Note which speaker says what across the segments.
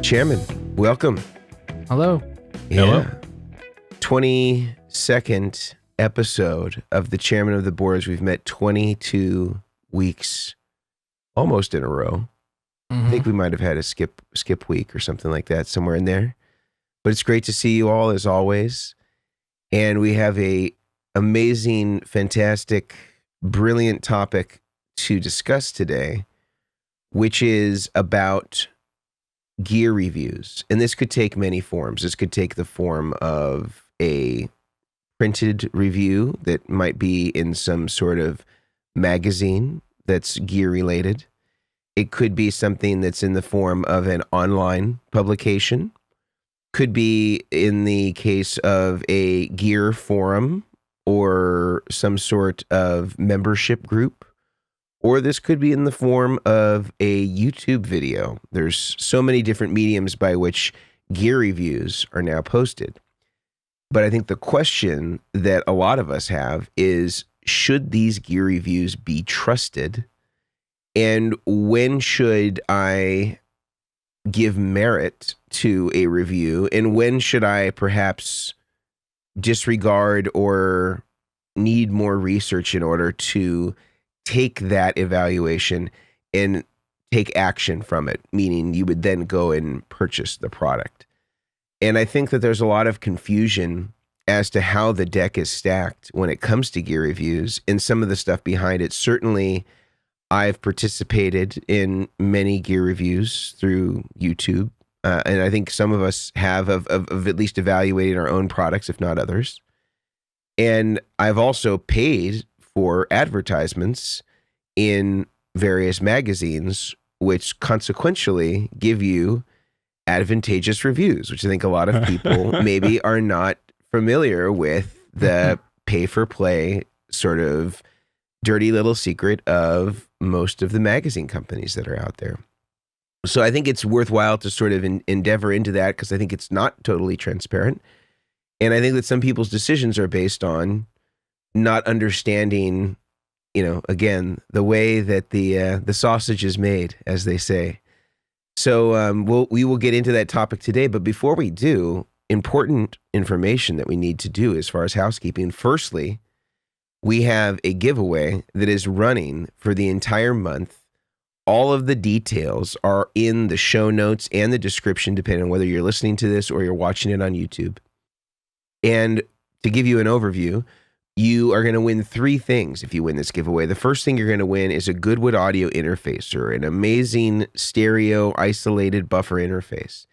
Speaker 1: Chairman, welcome.
Speaker 2: Hello.
Speaker 1: Yeah. 22nd episode of the Chairman of the Boards. We've met 22 weeks almost in a row. I think we might have had a skip week or something like that somewhere in there. But it's great to see you all as always. And we have a amazing, fantastic, brilliant topic to discuss today, which is about gear reviews. And this could take many forms. This could take the form of a printed review that might be in some sort of magazine that's gear related. It could be something that's in the form of an online publication. Could be in the case of a gear forum or some sort of membership group. Or this could be in the form of a YouTube video. There's so many different mediums by which gear reviews are now posted. But I think the question that a lot of us have is, should these gear reviews be trusted? And when should I give merit to a review? And when should I perhaps disregard or need more research in order to take that evaluation and take action from it, meaning you would then go and purchase the product? And I think that there's a lot of confusion as to how the deck is stacked when it comes to gear reviews and some of the stuff behind it. Certainly, I've participated in many gear reviews through YouTube, and I think some of us have of at least evaluating our own products, if not others. And I've also paid for advertisements in various magazines, which consequentially give you advantageous reviews, which I think a lot of people maybe are not familiar with the pay-for-play sort of dirty little secret of most of the magazine companies that are out there. So I think it's worthwhile to sort of endeavor into that, because I think it's not totally transparent. And I think that some people's decisions are based on not understanding, again, the way that the sausage is made, as they say. So we will get into that topic today. But before we do, important information that we need to do as far as housekeeping. Firstly, we have a giveaway that is running for the entire month. All of the details are in the show notes and the description, depending on whether you're listening to this or you're watching it on YouTube. And to give you an overview, you are going to win 3 things if you win this giveaway. The first thing you're going to win is a Goodwood audio interfacer, an amazing stereo isolated buffer interface.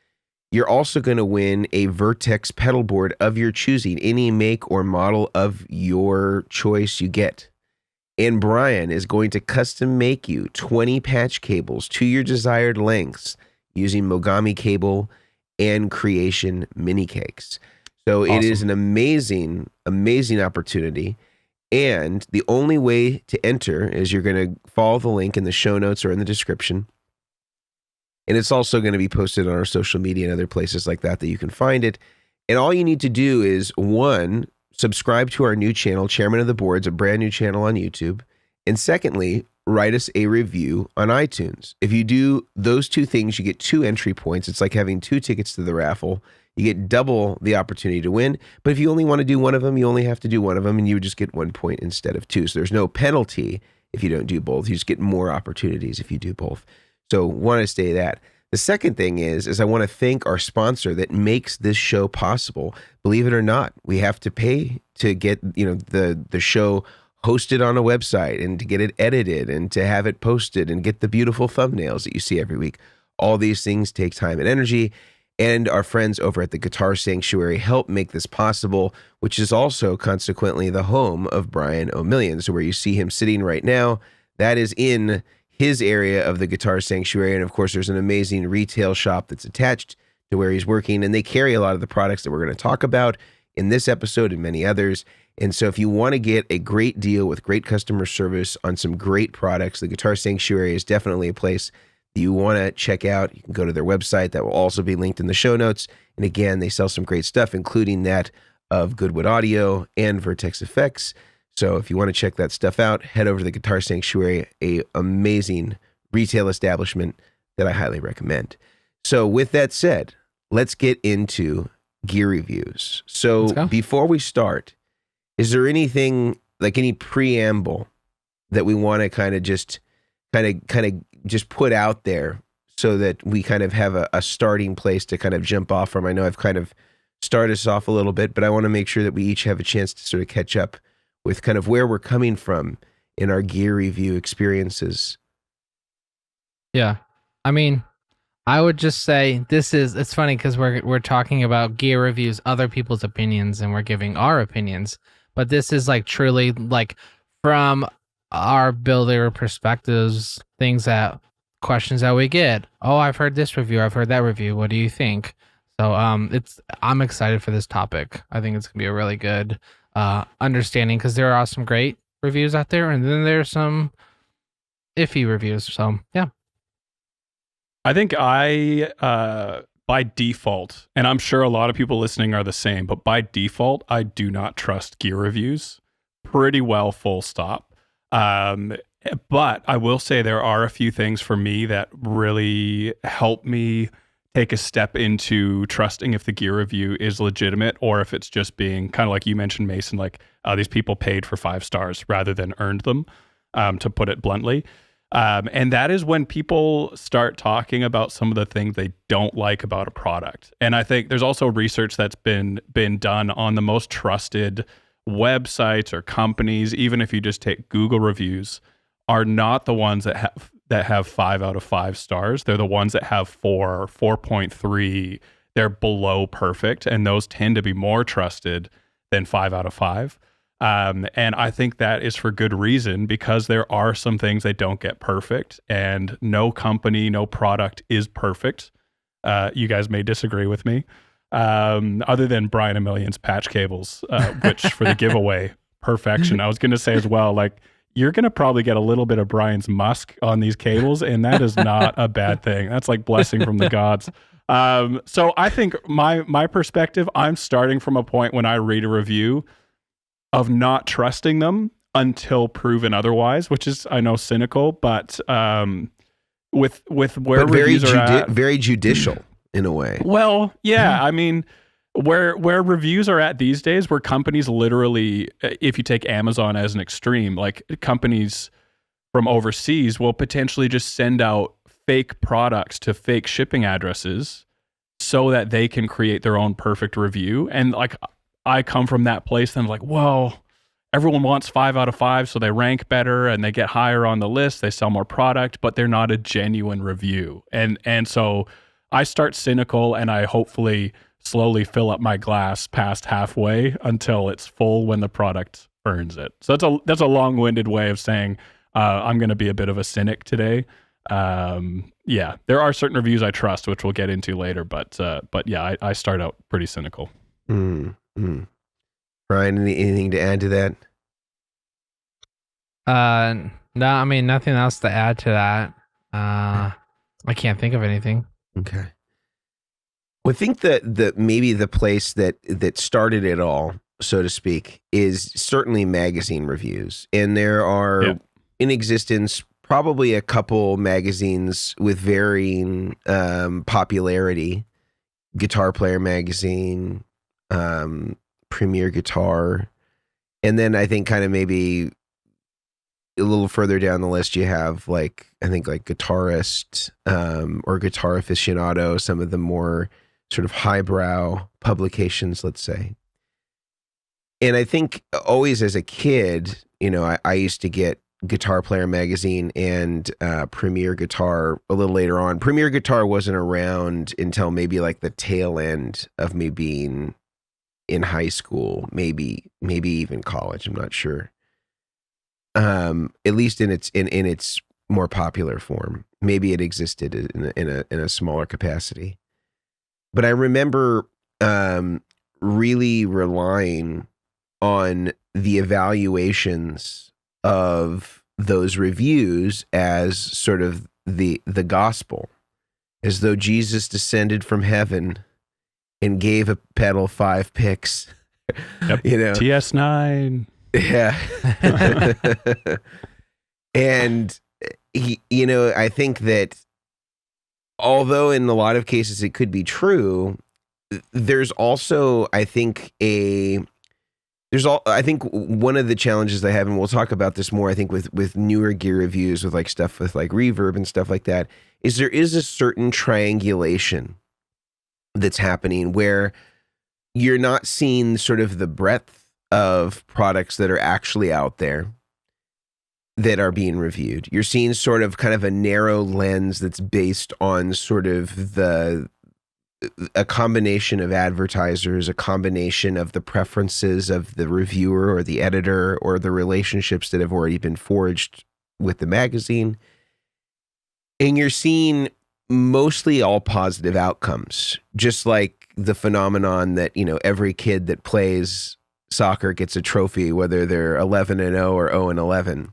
Speaker 1: You're also going to win a Vertex pedalboard of your choosing, any make or model of your choice you get. And Brian is going to custom make you 20 patch cables to your desired lengths using Mogami cable and Creation mini cakes. So awesome. It is an amazing, amazing opportunity. And the only way to enter is you're going to follow the link in the show notes or in the description. And it's also going to be posted on our social media and other places like that you can find it. And all you need to do is, 1, subscribe to our new channel, Chairman of the Boards, a brand new channel on YouTube. And secondly, write us a review on iTunes. If you do those 2 things, you get 2 entry points. It's like having 2 tickets to the raffle. You get double the opportunity to win. But if you only want to do one of them, you only have to do one of them, and you would just get 1 point instead of 2. So there's no penalty if you don't do both. You just get more opportunities if you do both. So want to say that. The second thing is I want to thank our sponsor that makes this show possible. Believe it or not, we have to pay to get the show hosted on a website and to get it edited and to have it posted and get the beautiful thumbnails that you see every week. All these things take time and energy. And our friends over at the Guitar Sanctuary help make this possible, which is also consequently the home of Brian Omilion. So where you see him sitting right now, that is in his area of the Guitar Sanctuary. And of course, there's an amazing retail shop that's attached to where he's working, and they carry a lot of the products that we're going to talk about in this episode and many others. And so if you want to get a great deal with great customer service on some great products, the Guitar Sanctuary is definitely a place that you want to check out. You can go to their website. That will also be linked in the show notes. And again, they sell some great stuff, including that of Goodwood Audio and Vertex Effects. So if you want to check that stuff out, head over to the Guitar Sanctuary, a amazing retail establishment that I highly recommend. So with that said, let's get into gear reviews. So before we start, is there anything like any preamble that we want to kind of just put out there so that we kind of have a starting place to kind of jump off from? I know I've kind of started us off a little bit, but I want to make sure that we each have a chance to sort of catch up with kind of where we're coming from in our gear review experiences.
Speaker 2: Yeah. I mean, I would just say it's funny because we're talking about gear reviews, other people's opinions, and we're giving our opinions. But this is like truly like from our builder perspectives, questions that we get. Oh, I've heard this review. I've heard that review. What do you think? So I'm excited for this topic. I think it's gonna be a really good understanding because there are some great reviews out there, and then there's some iffy reviews. So yeah.
Speaker 3: I think by default, and I'm sure a lot of people listening are the same, but by default, I do not trust gear reviews pretty well, full stop. But I will say there are a few things for me that really help me take a step into trusting if the gear review is legitimate or if it's just being kind of like you mentioned, Mason, like these people paid for 5 stars rather than earned them, to put it bluntly. And that is when people start talking about some of the things they don't like about a product. And I think there's also research that's been done on the most trusted websites or companies, even if you just take Google reviews, are not the ones that have 5 out of 5 stars. They're the ones that have 4, 4.3. They're below perfect, and those tend to be more trusted than 5 out of 5. And I think that is for good reason, because there are some things they don't get perfect, and no company, no product is perfect. You guys may disagree with me, other than Brian Omilion's patch cables, which for the giveaway, perfection. I was going to say as well, like, you're going to probably get a little bit of Brian's musk on these cables, and that is not a bad thing. That's like blessing from the gods. So I think my perspective, I'm starting from a point when I read a review of not trusting them until proven otherwise, which is, I know, cynical, but with where reviews are at,
Speaker 1: very judicial in a way.
Speaker 3: Well, yeah, I mean, where reviews are at these days, where companies literally, if you take Amazon as an extreme, like companies from overseas will potentially just send out fake products to fake shipping addresses so that they can create their own perfect review. And like, I come from that place and I'm like, well, everyone wants 5 out of 5, so they rank better and they get higher on the list, they sell more product, but they're not a genuine review. And so I start cynical, and I hopefully slowly fill up my glass past halfway until it's full when the product earns it. So that's a long-winded way of saying I'm going to be a bit of a cynic today. Yeah, there are certain reviews I trust, which we'll get into later, but yeah, I start out pretty cynical.
Speaker 1: Brian, anything to add to that?
Speaker 2: No, I mean, nothing else to add to that. I can't think of anything.
Speaker 1: Okay. Well, I think that maybe the place that started it all, so to speak, is certainly magazine reviews. And there are in existence probably a couple magazines with varying popularity. Guitar Player Magazine, Premier Guitar, and then I think kind of maybe a little further down the list you have like Guitarist or Guitar Aficionado, some of the more sort of highbrow publications, let's say. And I think always as a kid, you know, I used to get Guitar Player Magazine and Premier Guitar a little later on. Premier Guitar wasn't around until maybe like the tail end of me being in high school, maybe even college. I'm not sure. At least in its more popular form. Maybe it existed in a smaller capacity. But I remember really relying on the evaluations of those reviews as sort of the gospel, as though Jesus descended from heaven and gave a pedal 5 picks.
Speaker 3: Yep.
Speaker 1: You know,
Speaker 3: TS9.
Speaker 1: Yeah. And he, you know, I think that although in a lot of cases it could be true, there's also, I think, I think one of the challenges I have, and we'll talk about this more, I think, with newer gear reviews, with like stuff with like reverb and stuff like that, is there is a certain triangulation that's happening where you're not seeing sort of the breadth of products that are actually out there that are being reviewed. You're seeing sort of kind of a narrow lens that's based on sort of a combination of advertisers, a combination of the preferences of the reviewer or the editor or the relationships that have already been forged with the magazine. And you're seeing mostly all positive outcomes, just like the phenomenon that, you know, every kid that plays soccer gets a trophy, whether they're 11-0 or 0-11.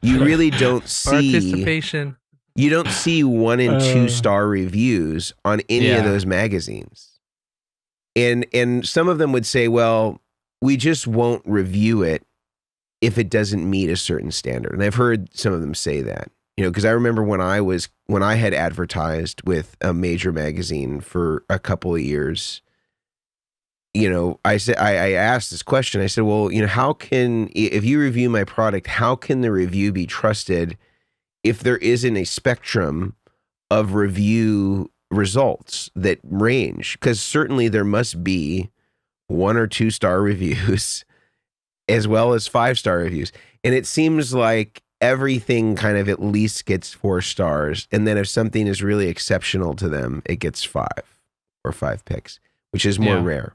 Speaker 1: You really don't see
Speaker 2: participation.
Speaker 1: You don't see 1 and 2 star reviews on any of those magazines. And some of them would say, well, we just won't review it if it doesn't meet a certain standard. And I've heard some of them say that, you know, because I remember when I had advertised with a major magazine for a couple of years, you know, I asked this question. I said, well, you know, if you review my product, how can the review be trusted if there isn't a spectrum of review results that range? Because certainly there must be 1 or 2 star reviews as well as 5-star reviews. And it seems like everything kind of at least gets 4 stars. And then if something is really exceptional to them, it gets 5 or 5 picks, which is more rare.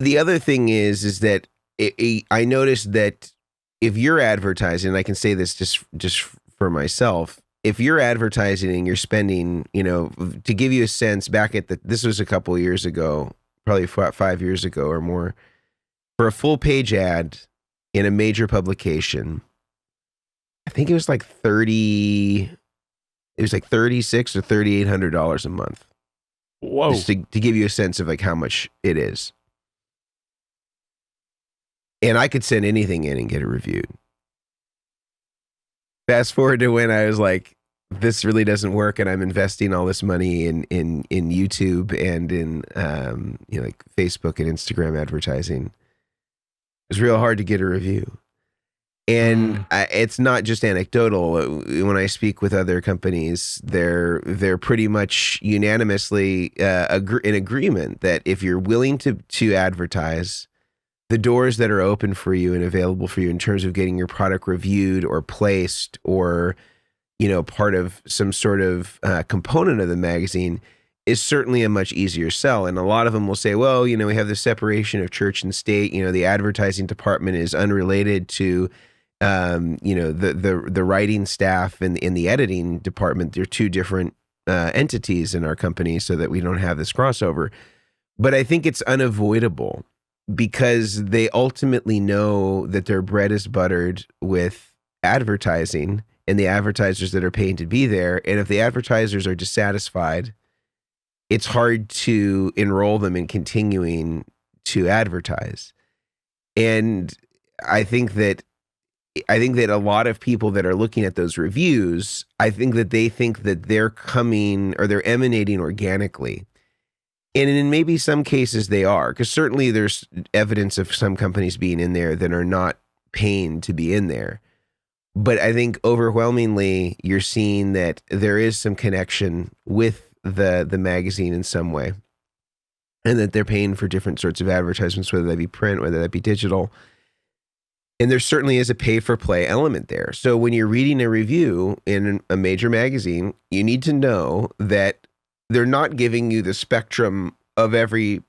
Speaker 1: The other thing is that I noticed that if you're advertising, and I can say this just for myself, if you're advertising and you're spending, you know, to give you a sense, this was a couple of years ago, probably 5 years ago or more, for a full page ad in a major publication, I think it was like $36 or $3,800 a month.
Speaker 3: Whoa!
Speaker 1: Just to give you a sense of like how much it is. And I could send anything in and get it reviewed. Fast forward to when I was like, this really doesn't work, and I'm investing all this money in YouTube and in you know, like Facebook and Instagram advertising. It was real hard to get a review. And it's not just anecdotal. When I speak with other companies, they're pretty much unanimously in agreement that if you're willing to advertise, the doors that are open for you and available for you in terms of getting your product reviewed or placed or, you know, part of some sort of component of the magazine is certainly a much easier sell. And a lot of them will say, well, you know, we have the separation of church and state. You know, the advertising department is unrelated to, you know, the writing staff and in the editing department. They're 2 different entities in our company so that we don't have this crossover. But I think it's unavoidable, because they ultimately know that their bread is buttered with advertising and the advertisers that are paying to be there. And if the advertisers are dissatisfied, it's hard to enroll them in continuing to advertise. And I think that a lot of people that are looking at those reviews, I think that they think that they're coming or they're emanating organically. And in maybe some cases they are, because certainly there's evidence of some companies being in there that are not paying to be in there. But I think overwhelmingly you're seeing that there is some connection with the magazine in some way, and that they're paying for different sorts of advertisements, whether that be print, whether that be digital. And there certainly is a pay for play element there. So when you're reading a review in a major magazine, you need to know that they're not giving you the spectrum of every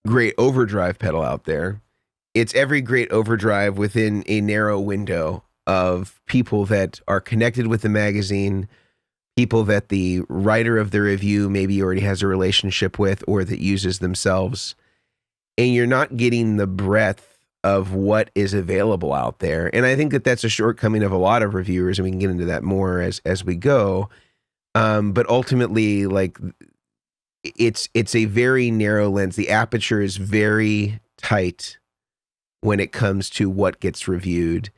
Speaker 1: great overdrive pedal out there. It's every great overdrive within a narrow window of people that are connected with the magazine, people that the writer of the review maybe already has a relationship with or that uses themselves. And you're not getting the breadth of what is available out there. And I think that that's a shortcoming of a lot of reviewers, and we can get into that more as we go. But ultimately, like, it's a very narrow lens. The aperture is very tight when it comes to what gets reviewed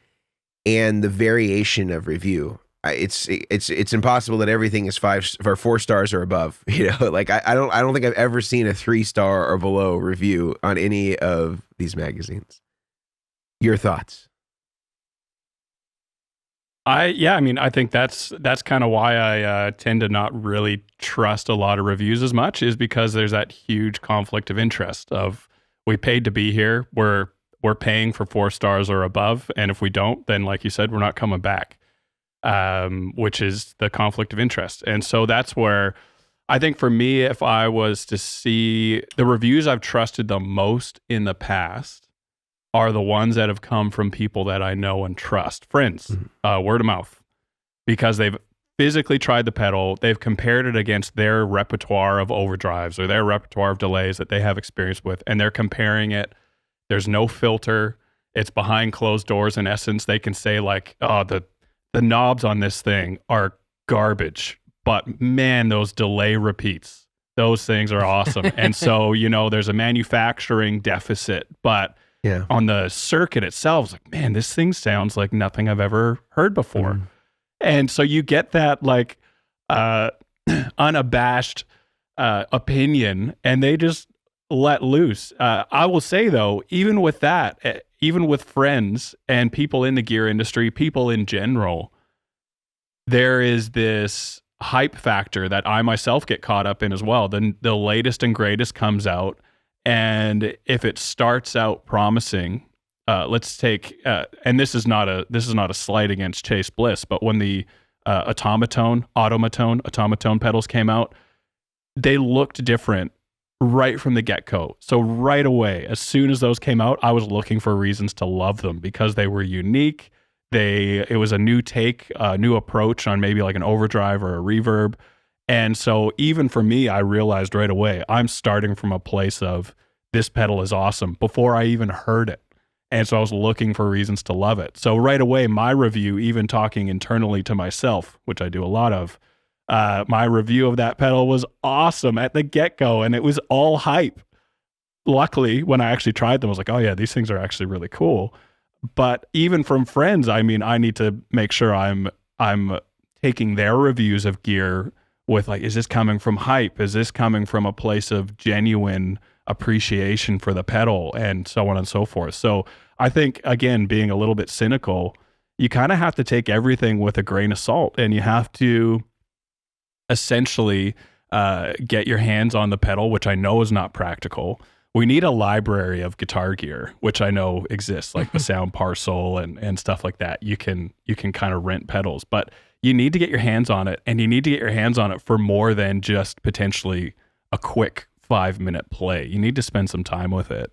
Speaker 1: and the variation of review. it's impossible that everything is 5 or 4 stars or above. Like I don't think I've ever seen a 3-star or below review on any of these magazines. Your thoughts?
Speaker 3: I mean, I think that's kind of why I tend to not really trust a lot of reviews as much, is because there's that huge conflict of interest of, we paid to be here, we're paying for 4 stars or above, and if we don't, then like you said, we're not coming back, which is the conflict of interest. And so that's where I think for me, if I was to see the reviews I've trusted the most in the past are the ones that have come from people that I know and trust, friends, word of mouth, because they've physically tried the pedal, they've compared it against their repertoire of overdrives or their repertoire of delays that they have experience with, and they're comparing it. There's no filter. It's behind closed doors. In essence, they can say like, oh, the knobs on this thing are garbage, but man, those delay repeats, those things are awesome. And so, there's a manufacturing deficit, but on the circuit itself, it's like, man, this thing sounds like nothing I've ever heard before. And so you get that like unabashed opinion, and they just let loose. I will say though, even with that, even with friends and people in the gear industry, people in general, there is this hype factor that I myself get caught up in as well. The latest and greatest comes out, and if it starts out promising, let's take and this is not a slight against Chase Bliss, but when the automaton pedals came out, they looked different right from the get-go. So right away, as soon as those came out, I was looking for reasons to love them because they were unique. It was a new take, a new approach on maybe like an overdrive or a reverb. And so even for me, I realized right away, I'm starting from a place of, this pedal is awesome before I even heard it. And so I was looking for reasons to love it. So right away, my review, even talking internally to myself, which I do a lot of, my review of that pedal was awesome at the get-go, and it was all hype. Luckily, when I actually tried them, I was like, oh yeah, these things are actually really cool. But even from friends, I mean, I need to make sure I'm taking their reviews of gear with like, is this coming from hype? Is this coming from a place of genuine appreciation for the pedal, and so on and so forth? So I think, again, being a little bit cynical, you kind of have to take everything with a grain of salt, and you have to essentially get your hands on the pedal, which I know is not practical. We need a library of guitar gear, which I know exists, like the Sound Parcel and stuff like that. You can kind of rent pedals, but you need to get your hands on it, and you need to get your hands on it for more than just potentially a quick 5-minute play. You need to spend some time with it.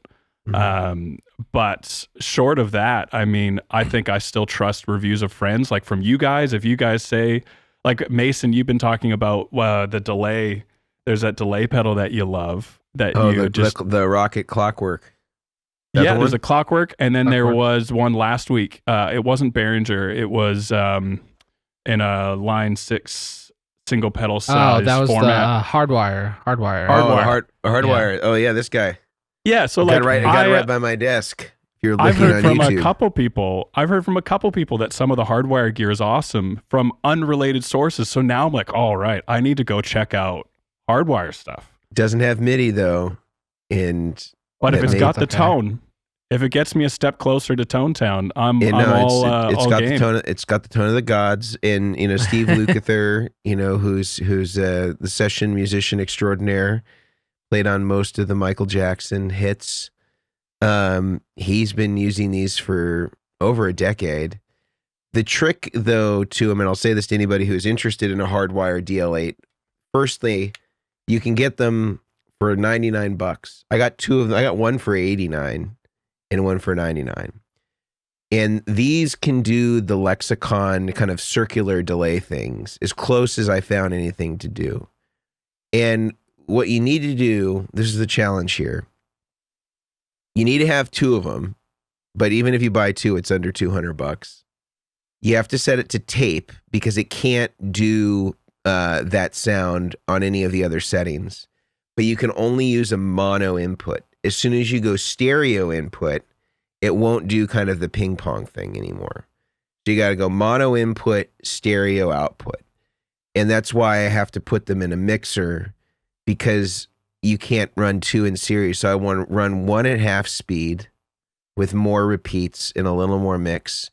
Speaker 3: But short of that, I mean, I think I still trust reviews of friends, like from you guys. If you guys say, like Mason, you've been talking about the delay. There's that delay pedal that you love.
Speaker 1: The Rocket Clockwork.
Speaker 3: There's a Clockwork, and then there was one last week. It wasn't Behringer. It was in a Line 6 single pedal size.
Speaker 2: Oh, that was
Speaker 3: format.
Speaker 2: the Hardwire.
Speaker 1: Hardwire. Oh yeah, this guy.
Speaker 3: Yeah, so
Speaker 1: I
Speaker 3: like
Speaker 1: got it right by my desk. You're looking
Speaker 3: I've heard from
Speaker 1: YouTube.
Speaker 3: a couple people. That some of the Hardwire gear is awesome from unrelated sources. So now I'm like, all right, I need to go check out Hardwire stuff.
Speaker 1: Doesn't have MIDI though,
Speaker 3: but if it's got the tone, if it gets me a step closer to Tone Town, I'm
Speaker 1: it's
Speaker 3: all
Speaker 1: got
Speaker 3: game.
Speaker 1: the tone. It's got the tone of the gods, and Steve Lukather, who's the session musician extraordinaire, played on most of the Michael Jackson hits. He's been using these for over a decade. The trick, though, to him, and I'll say this to anybody who's interested in a Hardwire DL8, firstly, you can get them for $99. I got 2 of them. I got one for $89 and one for $99. And these can do the lexicon kind of circular delay things as close as I found anything to do. And what you need to do, this is the challenge here. You need to have 2 of them, but even if you buy 2, it's under $200. You have to set it to tape because it can't do that sound on any of the other settings. But you can only use a mono input. As soon as you go stereo input, it won't do kind of the ping pong thing anymore. So you got to go mono input, stereo output. And that's why I have to put them in a mixer, because you can't run 2 in series. So I want to run 1 at half speed with more repeats and a little more mix,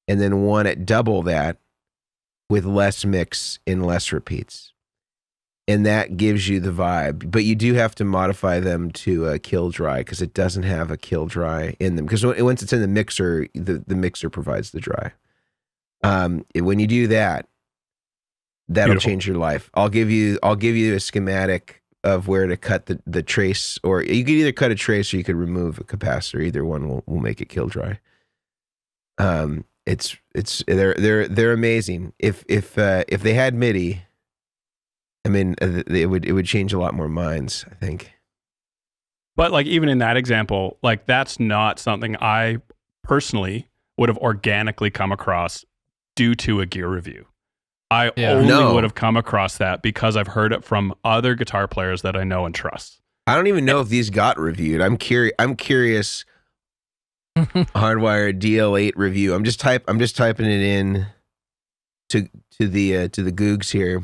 Speaker 1: and then 1 at double that with less mix and less repeats. And that gives you the vibe. But you do have to modify them to kill dry, because it doesn't have a kill dry in them. Because once it's in the mixer, the mixer provides the dry. When you do that, that'll
Speaker 3: Beautiful.
Speaker 1: change your life. I'll give you a schematic of where to cut the trace, or you could either cut a trace or you could remove a capacitor. Either one will make it kill dry. They're amazing. If they had MIDI, I mean, it would change a lot more minds, I think.
Speaker 3: But like even in that example, like that's not something I personally would have organically come across due to a gear review. I only would have come across that because I've heard it from other guitar players that I know and trust.
Speaker 1: I don't even know if these got reviewed. I'm curious. Hardwired DL8 review. I'm just typing it in to the Googs here.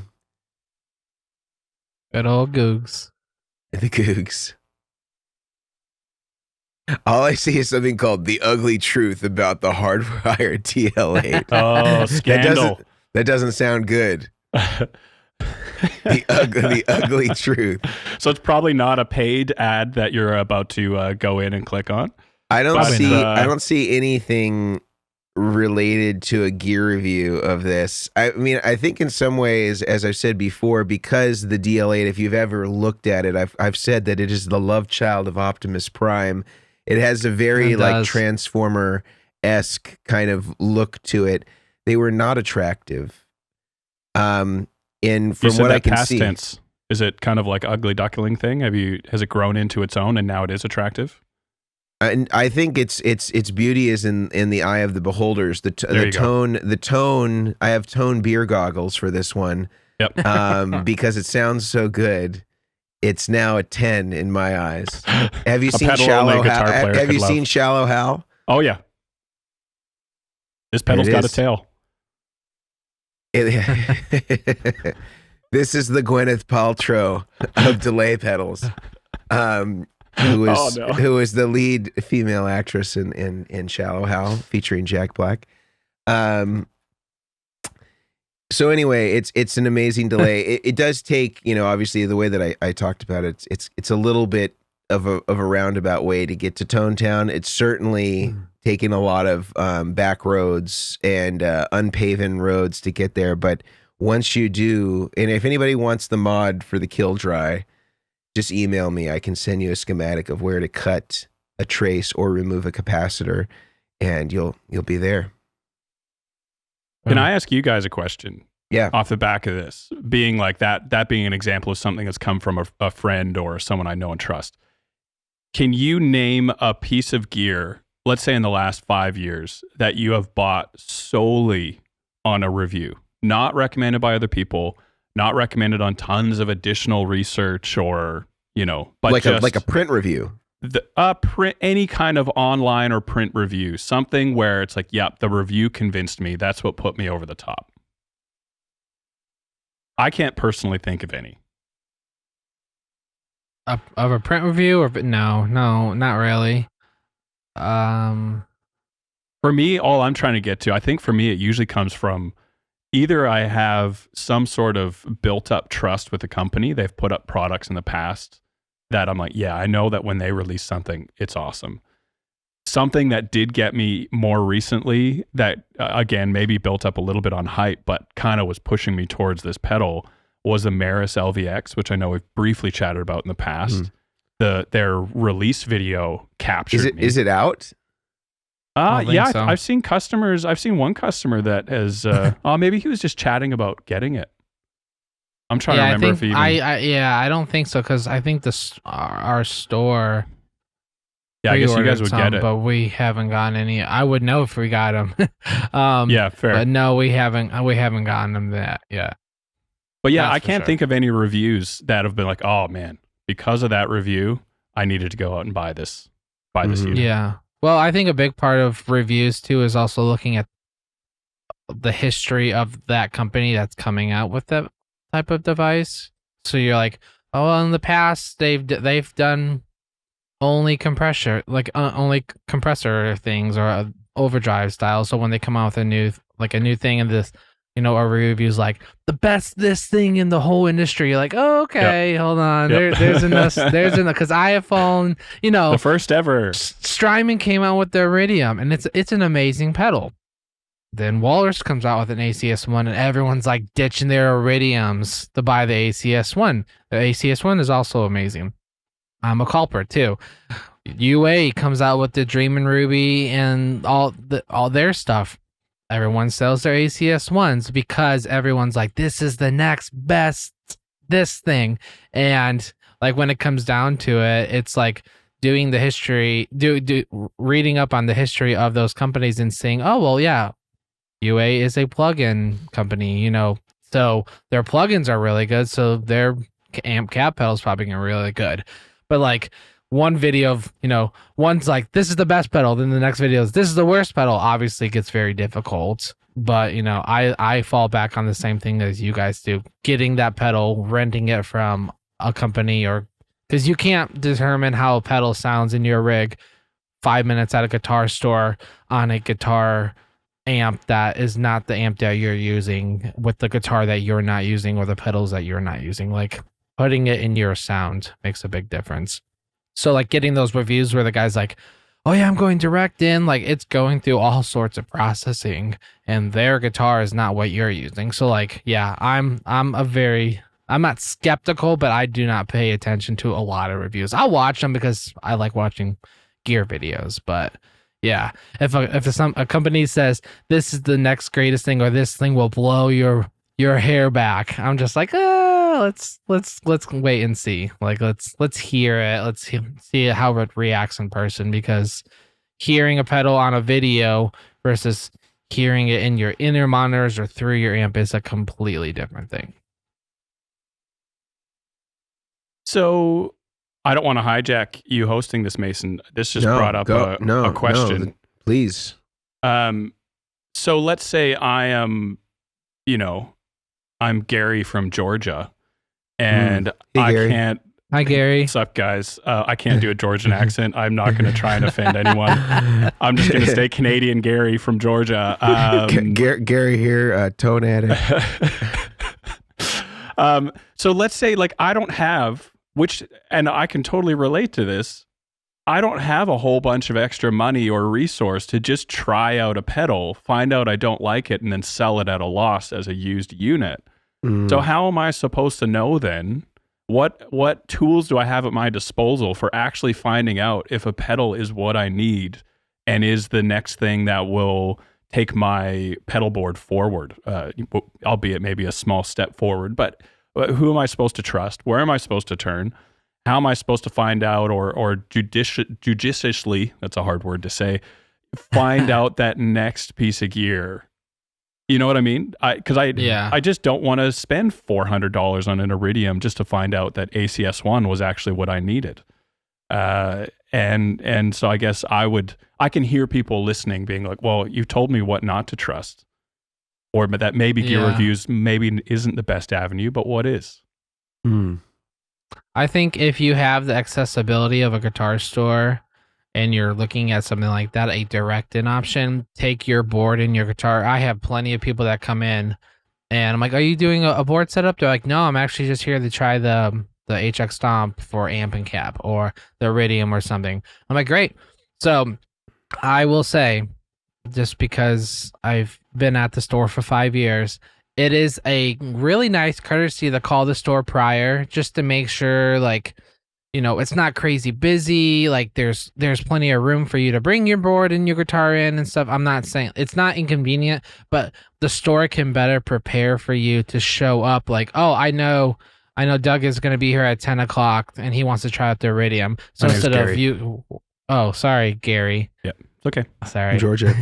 Speaker 2: Good old Googs.
Speaker 1: The Googs. All I see is something called The Ugly Truth About the Hardwired DL8.
Speaker 3: Oh, scandal.
Speaker 1: That doesn't sound good. The ugly truth.
Speaker 3: So it's probably not a paid ad that you're about to go in and click on.
Speaker 1: I don't see anything related to a gear review of this. I mean, I think in some ways, as I've said before, because the DL8, if you've ever looked at it, I've said that it is the love child of Optimus Prime. It has a very like Transformer-esque kind of look to it. They were not attractive. And from what I can see,
Speaker 3: tense, is it kind of like ugly duckling thing? Has it grown into its own and now it is attractive?
Speaker 1: And I think its beauty is in the eye of the beholders. The tone. I have tone beer goggles for this one.
Speaker 3: Yep.
Speaker 1: Because it sounds so good. It's now a 10 in my eyes. Have you seen
Speaker 3: Shallow Hal?
Speaker 1: Have you seen Shallow Hal?
Speaker 3: Oh yeah. This pedal's got a tail.
Speaker 1: This is the Gwyneth Paltrow of delay pedals. Who is the lead female actress in Shallow Hal, featuring Jack Black. So anyway, it's an amazing delay. It does take, obviously the way that I talked about it, it's a little bit of a roundabout way to get to Tone Town. It's certainly taking a lot of back roads and unpaven roads to get there. But once you do, and if anybody wants the mod for the Kill Dry, just email me. I can send you a schematic of where to cut a trace or remove a capacitor, and you'll be there.
Speaker 3: Can I ask you guys a question?
Speaker 1: Yeah.
Speaker 3: Off the back of this, being like that being an example of something that's come from a friend or someone I know and trust. Can you name a piece of gear, let's say in the last 5 years, that you have bought solely on a review, not recommended by other people, not recommended on tons of additional research, or but
Speaker 1: like a print review?
Speaker 3: Print, any kind of online or print review, something where it's like, yep, the review convinced me. That's what put me over the top. I can't personally think of any.
Speaker 2: Of a print review, or no, not really.
Speaker 3: For me, all I'm trying to get to, I think for me, it usually comes from either I have some sort of built up trust with a company. They've put up products in the past that I'm like, yeah, I know that when they release something, it's awesome. Something that did get me more recently that, again, maybe built up a little bit on hype, but kind of was pushing me towards this pedal was the Maris LVX, which I know we've briefly chatted about in the past. Their release video captured me.
Speaker 1: Is it out?
Speaker 3: Yeah,
Speaker 2: so.
Speaker 3: I've seen customers. I've seen one customer that has, maybe he was just chatting about getting it. I'm trying to remember if he even...
Speaker 2: I don't think so, because I think our store.
Speaker 3: Yeah, I guess you guys would get it,
Speaker 2: but we haven't gotten any. I would know if we got them.
Speaker 3: Yeah, fair.
Speaker 2: But no, we haven't gotten them that yet.
Speaker 3: But yeah, I can't think of any reviews that have been like, oh man, because of that review, I needed to go out and buy this unit.
Speaker 2: Yeah. Well, I think a big part of reviews too is also looking at the history of that company that's coming out with that type of device. So you're like, oh, well, in the past they've done only compressor things or overdrive style. So when they come out with a new thing and this, a review's like the best this thing in the whole industry, you're like, oh, okay, hold on, there's enough, because I have fallen,
Speaker 3: the first ever
Speaker 2: Strymon came out with the Iridium, and it's an amazing pedal. Then Walrus comes out with an ACS1, and everyone's like ditching their Iridiums to buy the ACS1. The ACS1 is also amazing. I'm a culprit too. UA comes out with the Dream and Ruby and all their stuff. Everyone sells their ACS1s because everyone's like, this is the next best this thing. And like when it comes down to it, it's like doing the history, reading up on the history of those companies and saying, oh, well, yeah, UA is a plugin company, so their plugins are really good. So their amp cap pedal is probably gonna be really good. But like one video of, one's like, this is the best pedal. Then the next video is, this is the worst pedal. Obviously it gets very difficult. But, I fall back on the same thing as you guys do. Getting that pedal, renting it from a company, or because you can't determine how a pedal sounds in your rig 5 minutes at a guitar store on a guitar amp that is not the amp that you're using, with the guitar that you're not using, or the pedals that you're not using. Like putting it in your sound makes a big difference. So like getting those reviews where the guy's like, oh yeah, I'm going direct in, like it's going through all sorts of processing, and their guitar is not what you're using. So like, yeah, I'm not skeptical, but I do not pay attention to a lot of reviews. I'll watch them because I like watching gear videos, but yeah, if a company says this is the next greatest thing, or this thing will blow your hair back, I'm just like, let's wait and see. Like let's hear it. Let's see how it reacts in person, because hearing a pedal on a video versus hearing it in your inner monitors or through your amp is a completely different thing.
Speaker 3: So I don't want to hijack you hosting this, Mason. This just brought up a question.
Speaker 1: Please.
Speaker 3: So let's say I am, I'm Gary from Georgia, and
Speaker 1: Hey, Gary.
Speaker 3: can't.
Speaker 2: Hi, Gary.
Speaker 3: What's up, guys? I can't do a Georgian accent. I'm not going to try and offend anyone. I'm just going to stay Canadian Gary from Georgia.
Speaker 1: Gary here, tone addict.
Speaker 3: So let's say like I don't have, and I can totally relate to this, I don't have a whole bunch of extra money or resource to just try out a pedal, find out I don't like it, and then sell it at a loss as a used unit. So how am I supposed to know then? What tools do I have at my disposal for actually finding out if a pedal is what I need and is the next thing that will take my pedalboard forward, albeit maybe a small step forward? But who am I supposed to trust? Where am I supposed to turn? How am I supposed to find out or judiciously, that's a hard word to say, find out that next piece of gear? You know what I mean? I just don't want to spend $400 on an Iridium just to find out that ACS1 was actually what I needed. And so I guess I can hear people listening being like, well, you told me what not to trust, or that maybe gear reviews maybe isn't the best avenue, but what is?
Speaker 2: I think if you have the accessibility of a guitar store and you're looking at something like that, a direct-in option, take your board and your guitar. I have plenty of people that come in and I'm like, are you doing a board setup? They're like, no, I'm actually just here to try the HX Stomp for amp and cap, or the Iridium or something. I'm like, great. So I will say, just because I've been at the store for 5 years, it is a really nice courtesy to call the store prior, just to make sure, like, it's not crazy busy. Like there's plenty of room for you to bring your board and your guitar in and stuff. I'm not saying it's not inconvenient, but the store can better prepare for you to show up. Like, oh, I know Doug is going to be here at 10 o'clock and he wants to try out the Iridium. So instead of you, oh, sorry, Gary.
Speaker 3: Yeah. It's okay.
Speaker 2: Sorry.
Speaker 1: Georgia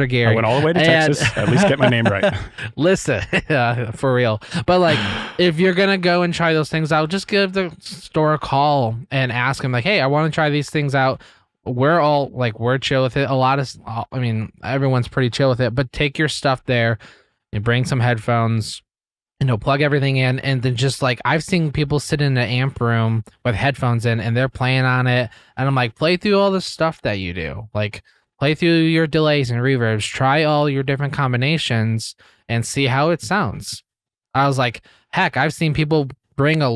Speaker 1: Gary.
Speaker 3: I went all the way to Texas. At least get my name right.
Speaker 2: Listen, for real. But like, if you're going to go and try those things out, just give the store a call and ask them like, hey, I want to try these things out. we're chill with it. I mean, everyone's pretty chill with it, but take your stuff there and bring some headphones, plug everything in. And then just like, I've seen people sit in an amp room with headphones in and they're playing on it. And I'm like, play through all the stuff that you do. Like, play through your delays and reverbs, try all your different combinations and see how it sounds. I was like, heck, I've seen people bring a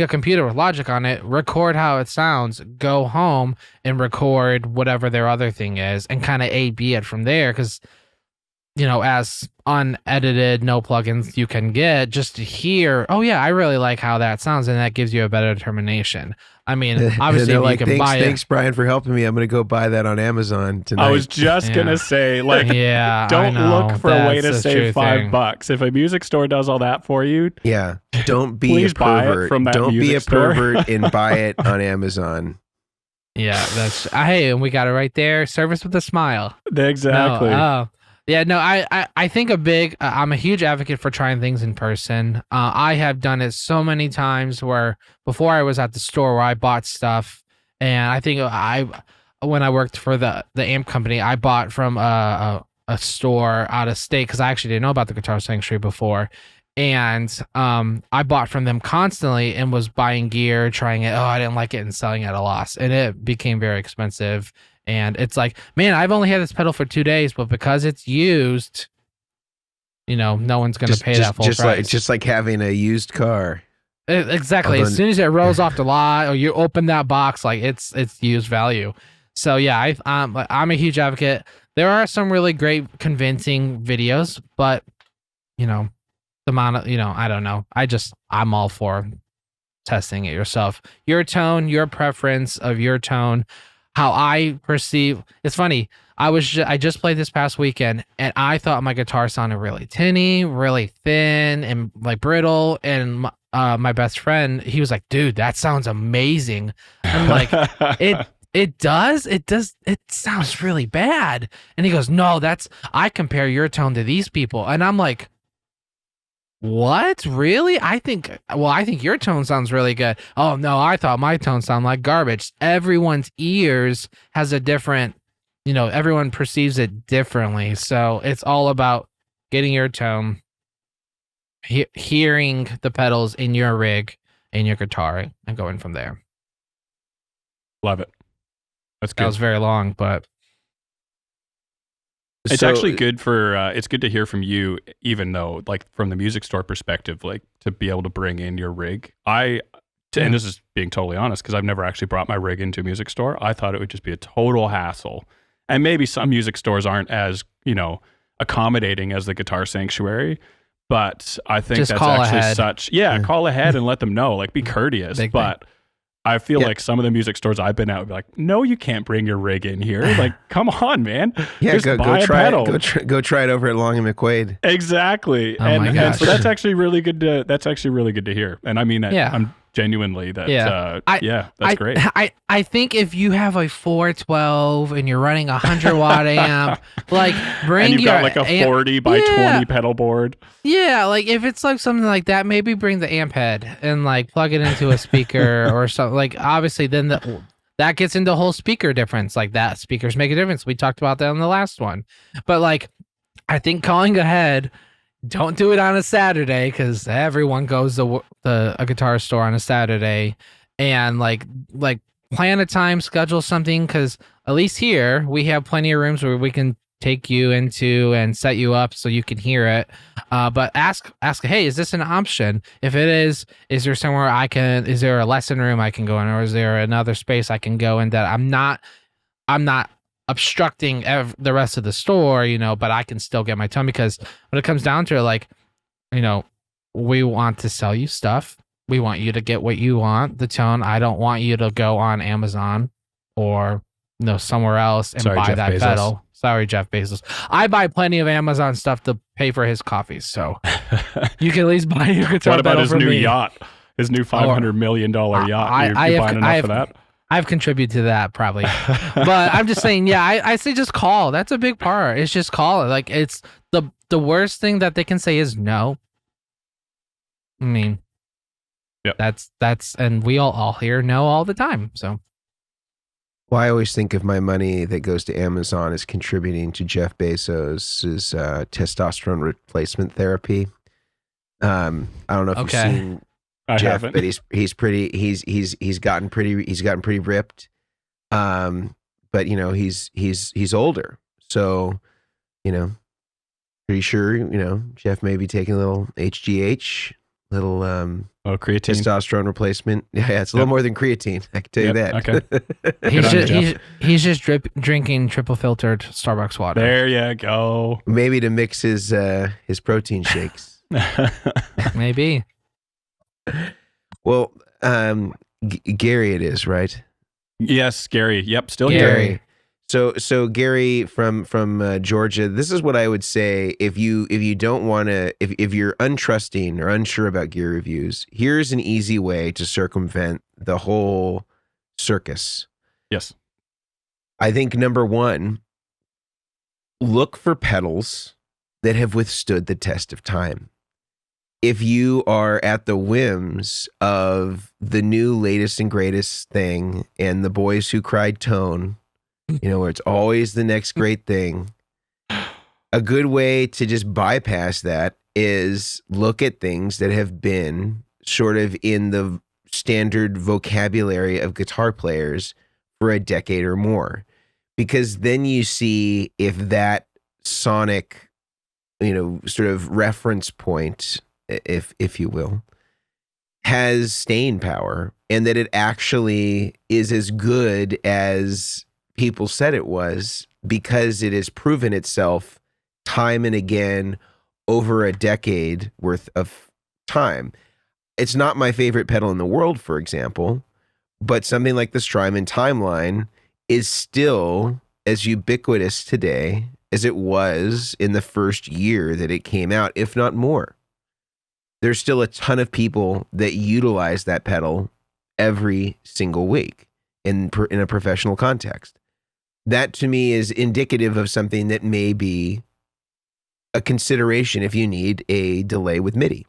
Speaker 2: computer with Logic on it, record how it sounds, go home and record whatever their other thing is and kind of A/B it from there. Because, as unedited, no plugins you can get, just to hear, oh yeah, I really like how that sounds, and that gives you a better determination. I mean, obviously you can buy it.
Speaker 1: Thanks, Brian, for helping me. I'm going to go buy that on Amazon tonight.
Speaker 3: I was just going to say, like, don't look for a way to save $5. If a music store does all that for you,
Speaker 1: don't be a pervert. Don't be a pervert and buy it on Amazon.
Speaker 2: Yeah, hey, and we got it right there. Service with a smile.
Speaker 3: Exactly.
Speaker 2: I think I'm a huge advocate for trying things in person. I have done it so many times where before I was at the store where I bought stuff, and I think when I worked for the amp company, I bought from a store out of state because I actually didn't know about the Guitar Sanctuary before. And I bought from them constantly and was buying gear, trying it. Oh, I didn't like it and selling at a loss. And it became very expensive. And it's like, man, I've only had this pedal for 2 days, but because it's used, no one's going to pay that full price.
Speaker 1: Just like having a used car.
Speaker 2: Exactly. As soon as it rolls off the lot or you open that box, like it's used value. So yeah, I'm a huge advocate. There are some really great convincing videos, but the amount of, I don't know. I'm all for testing it yourself. Your tone, your preference of your tone. How I perceive, it's funny. I just played this past weekend, and I thought my guitar sounded really tinny, really thin, and like brittle. And my best friend, he was like, "Dude, that sounds amazing." I'm like, "It does. It sounds really bad." And he goes, "No, I compare your tone to these people," and I'm like, what? Really? I think your tone sounds really good. Oh no, I thought my tone sounded like garbage. Everyone's ears has a different, everyone perceives it differently. So it's all about getting your tone, hearing the pedals in your rig, in your guitar, and going from there.
Speaker 3: Love it. That's good.
Speaker 2: That was very long, but
Speaker 3: it's actually good it's good to hear from you, even though, like, from the music store perspective, like, to be able to bring in your rig. And this is being totally honest, because I've never actually brought my rig into a music store. I thought it would just be a total hassle. And maybe some music stores aren't as, accommodating as the Guitar Sanctuary, but I think
Speaker 2: just
Speaker 3: that's
Speaker 2: call
Speaker 3: actually
Speaker 2: ahead.
Speaker 3: Call ahead and let them know, like, be courteous. But I feel like some of the music stores I've been at would be like, no, you can't bring your rig in here. Like, come on, man.
Speaker 1: Yeah,
Speaker 3: just buy a
Speaker 1: try
Speaker 3: pedal.
Speaker 1: Go try it over at Long and McQuaid.
Speaker 3: Exactly.
Speaker 2: Oh
Speaker 3: and so that's actually really good to hear. And I mean that I'm genuinely that's great.
Speaker 2: I think if you have a 412 and you're running a 100-watt amp, like bring
Speaker 3: and you've got like a 40 by 20 pedal board.
Speaker 2: Yeah, like if it's like something like that, maybe bring the amp head and like plug it into a speaker or something. Like obviously then that gets into the whole speaker difference. Like that speakers make a difference. We talked about that in the last one. But like I think calling ahead, don't do it on a Saturday because everyone goes to a guitar store on a Saturday, and like plan a time, schedule something, because at least here we have plenty of rooms where we can take you into and set you up so you can hear it. But ask, hey, is this an option? If it is there somewhere is there a lesson room I can go in, or is there another space I can go in that I'm not obstructing the rest of the store, but I can still get my tone, because when it comes down to it, like, we want to sell you stuff. We want you to get what you want, the tone. I don't want you to go on Amazon or somewhere else and buy that pedal. Sorry, Jeff Bezos. I buy plenty of Amazon stuff to pay for his coffees, so you can at least buy your guitar.
Speaker 3: What about his new yacht? His new $500 million yacht? You buying enough for that?
Speaker 2: I've contributed to that probably, but I'm just saying, I say just call. That's a big part. It's just call. Like it's the worst thing that they can say is no. I mean,
Speaker 3: yep.
Speaker 2: that's and we all hear no all the time. So
Speaker 1: Well, I always think of my money that goes to Amazon as contributing to Jeff Bezos's testosterone replacement therapy. I don't know if you've seen
Speaker 3: I
Speaker 1: Jeff,
Speaker 3: haven't.
Speaker 1: but he's gotten pretty ripped. But you know, he's older, so you know, pretty sure Jeff may be taking a little HGH, little
Speaker 3: creatine.
Speaker 1: testosterone replacement. Yeah, it's a little more than creatine. I can tell you that.
Speaker 3: Okay.
Speaker 2: He's just drinking triple filtered Starbucks water.
Speaker 3: There you go.
Speaker 1: Maybe to mix his protein shakes.
Speaker 2: Maybe.
Speaker 1: Well, Gary, it is right.
Speaker 3: Yes, Gary. Yep, still
Speaker 2: Gary.
Speaker 3: here.
Speaker 1: So Gary from Georgia, this is what I would say if you don't want to, if you're untrusting or unsure about gear reviews, here's an easy way to circumvent the whole circus.
Speaker 3: Yes.
Speaker 1: I think number one, look for pedals that have withstood the test of time. If you are at the whims of the new latest and greatest thing and the boys who cried tone, where it's always the next great thing, a good way to just bypass that is look at things that have been sort of in the standard vocabulary of guitar players for a decade or more. Because then you see if that sonic, sort of reference point, if you will, has staying power, and that it actually is as good as people said it was, because it has proven itself time and again over a decade worth of time. It's not my favorite pedal in the world, for example, but something like the Strymon Timeline is still as ubiquitous today as it was in the first year that it came out, if not more. There's still a ton of people that utilize that pedal every single week in a professional context. That to me is indicative of something that may be a consideration if you need a delay with MIDI.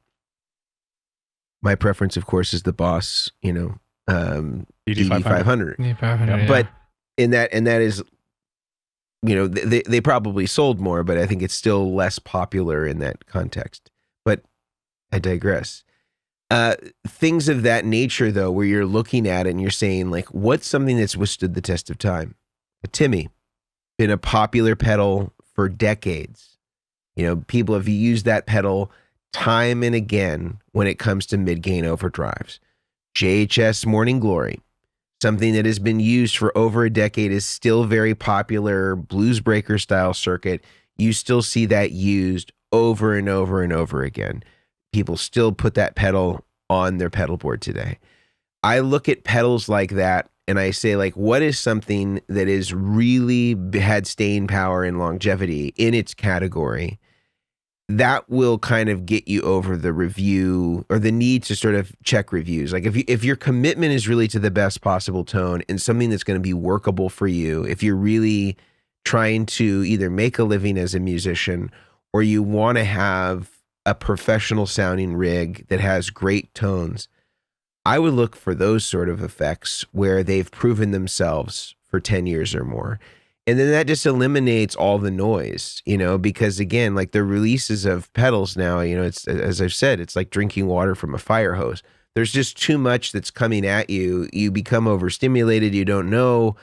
Speaker 1: My preference, of course, is the Boss, DD500.
Speaker 2: Yeah.
Speaker 1: But and that is, they probably sold more, but I think it's still less popular in that context. But I digress. Things of that nature, though, where you're looking at it and you're saying, like, what's something that's withstood the test of time? A Timmy, been a popular pedal for decades. People have used that pedal time and again when it comes to mid-gain overdrives. JHS Morning Glory, something that has been used for over a decade, is still very popular, blues breaker style circuit. You still see that used over and over and over again. People still put that pedal on their pedal board today. I look at pedals like that and I say, like, what is something that is really had staying power and longevity in its category that will kind of get you over the review or the need to sort of check reviews. Like if your commitment is really to the best possible tone and something that's going to be workable for you, if you're really trying to either make a living as a musician or you want to have a professional sounding rig that has great tones, I would look for those sort of effects where they've proven themselves for 10 years or more. And then that just eliminates all the noise, because again, like the releases of pedals now, it's, as I've said, it's like drinking water from a fire hose. There's just too much that's coming at you. You become overstimulated. You don't know,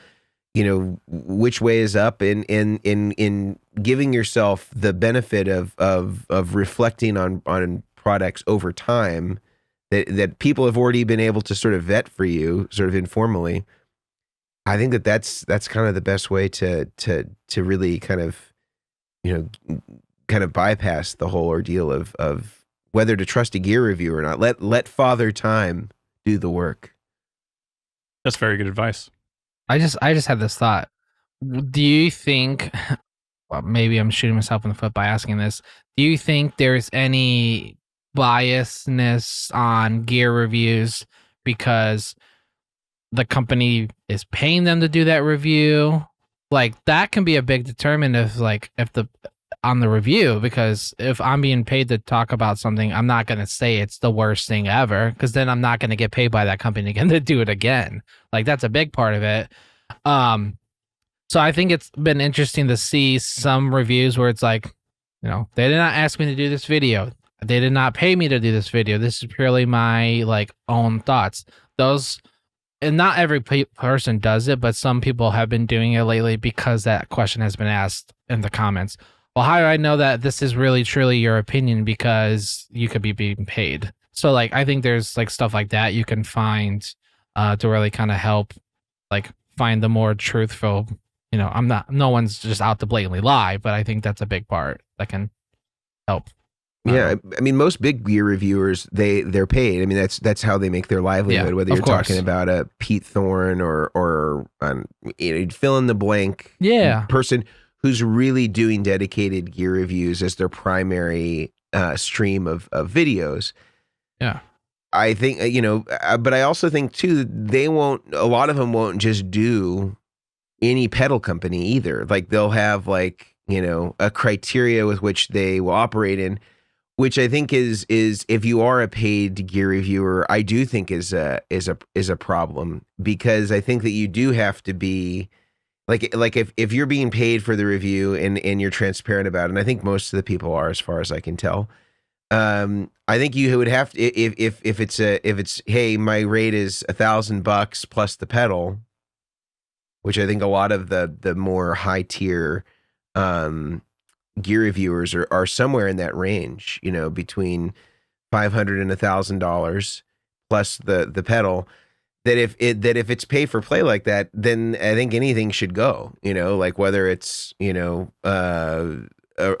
Speaker 1: which way is up, and in giving yourself the benefit of reflecting on products over time that people have already been able to sort of vet for you, sort of informally. I think that's kind of the best way to really kind of bypass the whole ordeal of whether to trust a gear review or not. Let Father Time do the work.
Speaker 3: That's very good advice.
Speaker 2: I just had this thought. Do you think, well, maybe I'm shooting myself in the foot by asking this, do you think there's any biasness on gear reviews because the company is paying them to do that review? Like that can be a big determinant on the review, because if I'm being paid to talk about something, I'm not going to say it's the worst thing ever, because then I'm not going to get paid by that company again to do it again. Like that's a big part of it. So I think it's been interesting to see some reviews where it's like, they did not ask me to do this video. They did not pay me to do this video. This is purely my like own thoughts. Those, and not every person does it, but some people have been doing it lately because that question has been asked in the comments. Well, how do I know that this is really truly your opinion? Because you could be being paid. So like, I think there's like stuff like that you can find to really kind of help like find the more truthful, no one's just out to blatantly lie, but I think that's a big part that can help.
Speaker 1: Yeah, I mean, most big gear reviewers, they're paid. I mean, that's how they make their livelihood. Whether you're talking about a Pete Thorne or fill in the blank person who's really doing dedicated gear reviews as their primary stream of videos.
Speaker 2: Yeah,
Speaker 1: I think but I also think too a lot of them won't just do any pedal company either. Like they'll have like a criteria with which they will operate in. Which I think is if you are a paid gear reviewer, I do think is a problem, because I think that you do have to be like if you're being paid for the review and you're transparent about it, and I think most of the people are, as far as I can tell. I think you would have to, if it's hey, my rate is $1,000 plus the pedal, which I think a lot of the more high tier gear reviewers are somewhere in that range, between $500 and $1,000 plus the pedal. That if it's pay for play like that, then I think anything should go. Like whether it's a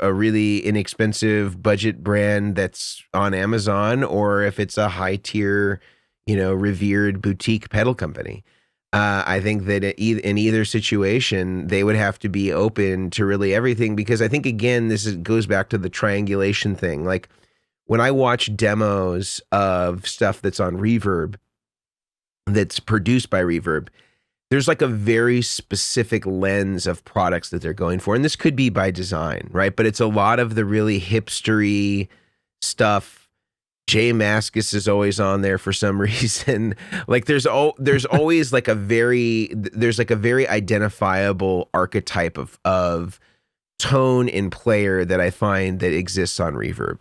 Speaker 1: really inexpensive budget brand that's on Amazon, or if it's a high tier, revered boutique pedal company. I think that in either situation, they would have to be open to really everything, because I think, again, goes back to the triangulation thing. Like when I watch demos of stuff that's on Reverb, that's produced by Reverb, there's like a very specific lens of products that they're going for. And this could be by design, right? But it's a lot of the really hipstery stuff. Jay Mascis is always on there for some reason. Like there's always like a very identifiable archetype of tone and player that I find that exists on Reverb.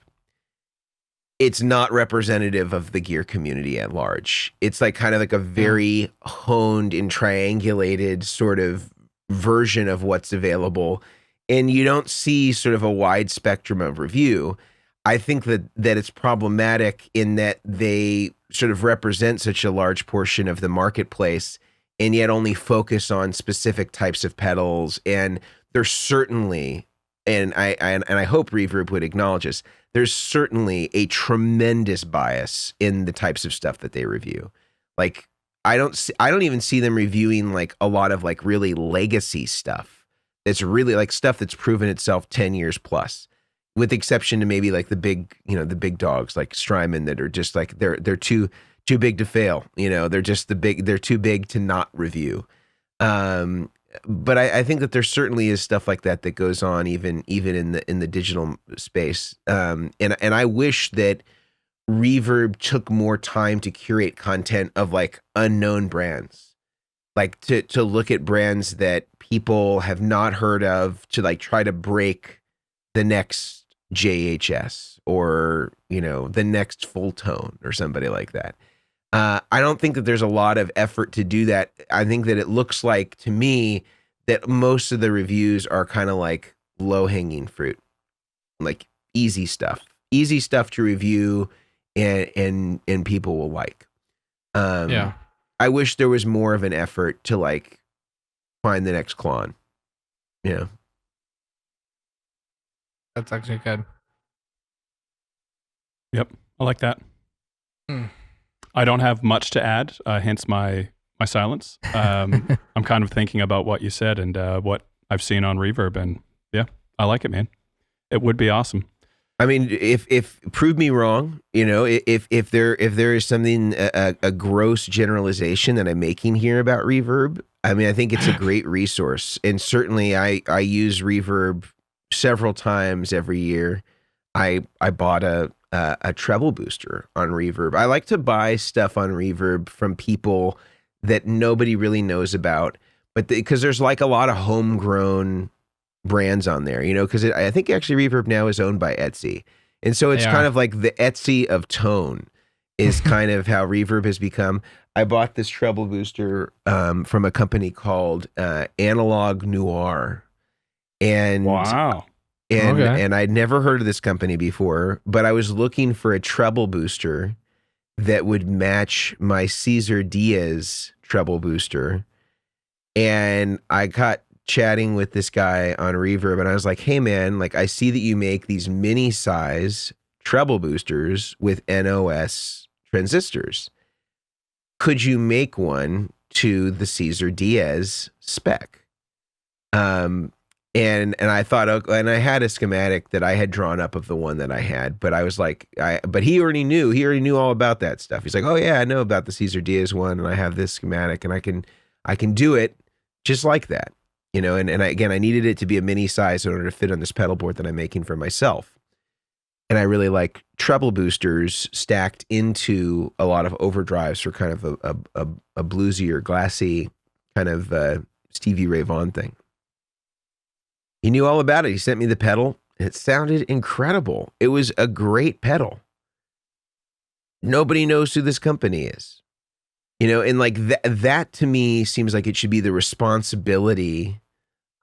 Speaker 1: It's not representative of the gear community at large. It's like kind of like a very honed and triangulated sort of version of what's available. And you don't see sort of a wide spectrum of review. I think that it's problematic in that they sort of represent such a large portion of the marketplace and yet only focus on specific types of pedals. And there's certainly, and I hope Reverb would acknowledge this, there's certainly a tremendous bias in the types of stuff that they review. Like I don't even see them reviewing like a lot of like really legacy stuff. It's really like stuff that's proven itself 10 years plus. With the exception to maybe like the big dogs like Strymon that are just like they're too big to fail. They're just they're too big to not review. But I think that there certainly is stuff like that goes on even in the digital space. And I wish that Reverb took more time to curate content of like unknown brands, like to look at brands that people have not heard of, to like try to break the next JHS or the next Full Tone or somebody like that. I don't think that there's a lot of effort to do that. I think that it looks like to me that most of the reviews are kind of like low-hanging fruit, like easy stuff to review and people will like. I wish there was more of an effort to like find the next Klon. Yeah.
Speaker 2: That's actually good.
Speaker 3: Yep, I like that. I don't have much to add, hence my silence. I'm kind of thinking about what you said and what I've seen on Reverb, and yeah, I like it, man. It would be awesome.
Speaker 1: I mean, if prove me wrong, if there is something a gross generalization that I'm making here about Reverb, I mean, I think it's a great resource, and certainly I use Reverb several times every year. I bought a treble booster on Reverb. I like to buy stuff on Reverb from people that nobody really knows about, but because there's like a lot of homegrown brands on there, because I think actually Reverb now is owned by Etsy. And so it's kind of like the Etsy of tone is kind of how Reverb has become. I bought this treble booster from a company called Analog Noir. And
Speaker 3: wow.
Speaker 1: And I'd never heard of this company before, but I was looking for a treble booster that would match my Cesar Diaz treble booster. And I got chatting with this guy on Reverb, and I was like, hey man, like I see that you make these mini size treble boosters with NOS transistors. Could you make one to the Cesar Diaz spec? And I thought, and I had a schematic that I had drawn up of the one that I had, but I was like, but he already knew all about that stuff. He's like, oh yeah, I know about the Cesar Diaz one, and I have this schematic, and I can do it just like that, and I needed it to be a mini size in order to fit on this pedal board that I'm making for myself. And I really like treble boosters stacked into a lot of overdrives for kind of a bluesy or glassy kind of Stevie Ray Vaughan thing. He knew all about it. He sent me the pedal. It sounded incredible. It was a great pedal. Nobody knows who this company is. And like that to me seems like it should be the responsibility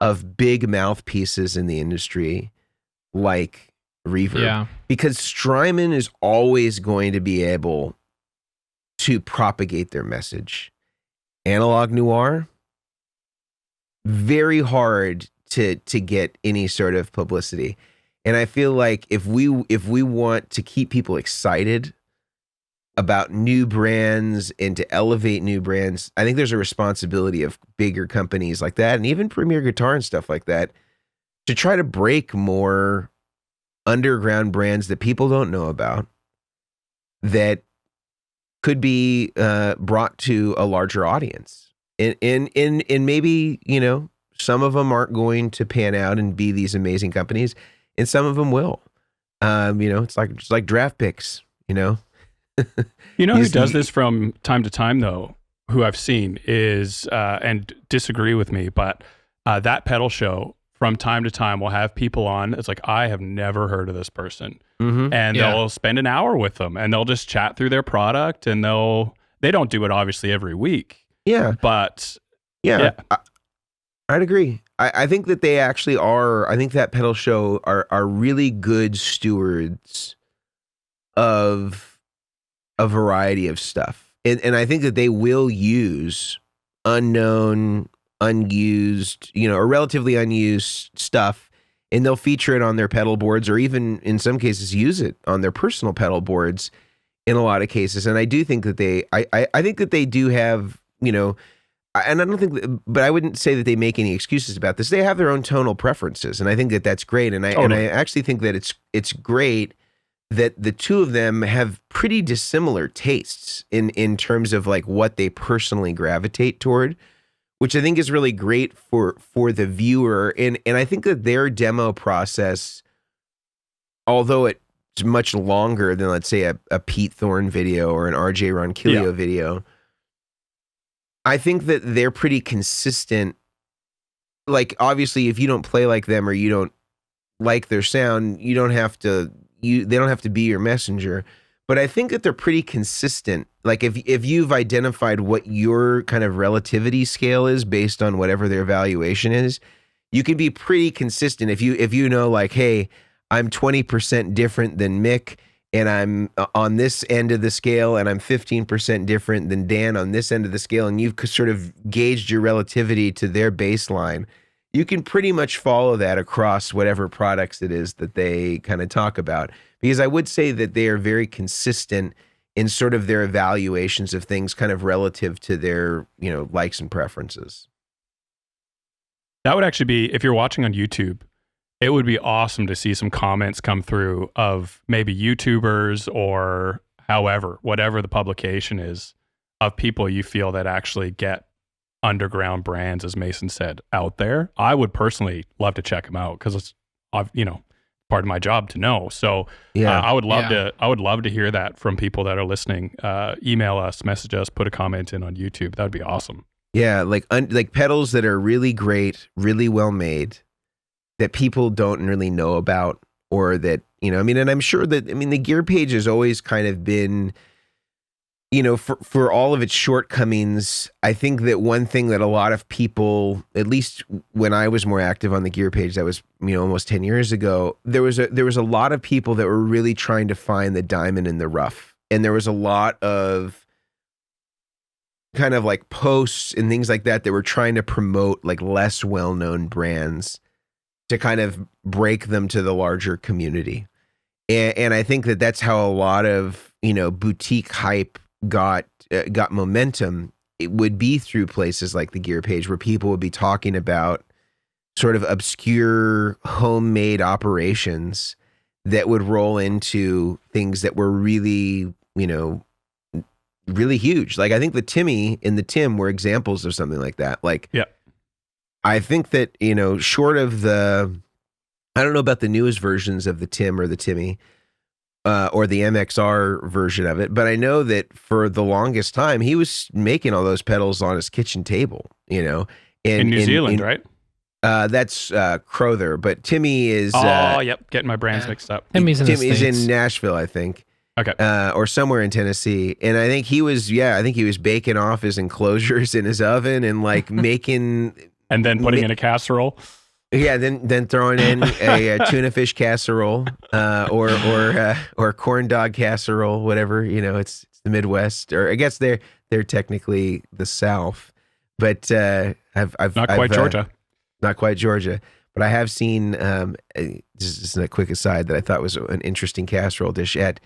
Speaker 1: of big mouthpieces in the industry like Reverb. Yeah. Because Strymon is always going to be able to propagate their message. Analog Noir, very hard to get any sort of publicity. And I feel like if we want to keep people excited about new brands and to elevate new brands, I think there's a responsibility of bigger companies like that, and even Premier Guitar and stuff like that, to try to break more underground brands that people don't know about that could be brought to a larger audience. And maybe, some of them aren't going to pan out and be these amazing companies, and some of them will. It's like draft picks,
Speaker 3: Who does this from time to time, though, who I've seen is, and disagree with me, but that pedal show from time to time will have people on. It's like, I have never heard of this person. Mm-hmm. And they'll spend an hour with them, and they'll just chat through their product, and they don't do it obviously every week.
Speaker 1: Yeah.
Speaker 3: But
Speaker 1: yeah. I'd agree. I think that they actually are. I think that pedal show are really good stewards of a variety of stuff. And I think that they will use unknown, unused, or relatively unused stuff, and they'll feature it on their pedal boards, or even in some cases use it on their personal pedal boards in a lot of cases. And I do think that I think that they do have, and I don't think, but I wouldn't say that they make any excuses about this. They have their own tonal preferences, and I think that that's great. And I actually think that it's great that the two of them have pretty dissimilar tastes in terms of like what they personally gravitate toward, which I think is really great for the viewer. And I think that their demo process, although it's much longer than, let's say, a Pete Thorne video or an RJ Ronquillo video, I think that they're pretty consistent. Like, obviously, if you don't play like them or you don't like their sound, they don't have to be your messenger. But I think that they're pretty consistent. Like, if you've identified what your kind of relativity scale is based on whatever their evaluation is, you can be pretty consistent. If you know, like, hey, I'm 20% different than Mick, and I'm on this end of the scale, and I'm 15% different than Dan on this end of the scale, and you've sort of gauged your relativity to their baseline, you can pretty much follow that across whatever products it is that they kind of talk about. Because I would say that they are very consistent in sort of their evaluations of things kind of relative to their, likes and preferences.
Speaker 3: That would actually be, if you're watching on YouTube, it would be awesome to see some comments come through of maybe YouTubers or whatever the publication is, of people you feel that actually get underground brands, as Mason said, out there. I would personally love to check them out because it's, part of my job to know. So I would love to hear that from people that are listening. Email us, message us, put a comment in on YouTube. That would be awesome.
Speaker 1: Yeah, like pedals that are really great, really well made, that people don't really know about, or that, I mean, and I'm sure that, the gear page has always kind of been, for all of its shortcomings, I think that one thing that a lot of people, at least when I was more active on the gear page, that was, almost 10 years ago, there was a lot of people that were really trying to find the diamond in the rough. And there was a lot of kind of like posts and things like that were trying to promote like less well-known brands to kind of break them to the larger community. And I think that that's how a lot of, boutique hype got momentum. It would be through places like the gear page, where people would be talking about sort of obscure homemade operations that would roll into things that were really, really huge. Like I think the Timmy and the Tim were examples of something like that. Like,
Speaker 3: yeah,
Speaker 1: I think that, short of I don't know about the newest versions of the Tim or the Timmy, or the MXR version of it, but I know that for the longest time, he was making all those pedals on his kitchen table, in
Speaker 3: New Zealand, right?
Speaker 1: That's Crowther, but Timmy is...
Speaker 3: yep, getting my brands mixed up.
Speaker 2: Timmy's
Speaker 1: Timmy's in Nashville, I think.
Speaker 3: Okay.
Speaker 1: Or somewhere in Tennessee. And I think he was baking off his enclosures in his oven and like making...
Speaker 3: And then putting in a casserole.
Speaker 1: Yeah, then throwing in a tuna fish casserole, or corn dog casserole, whatever. It's the Midwest, or I guess they're technically the South, but I've
Speaker 3: not quite Georgia.
Speaker 1: Not quite Georgia, but I have seen. Just a quick aside that I thought was an interesting casserole dish at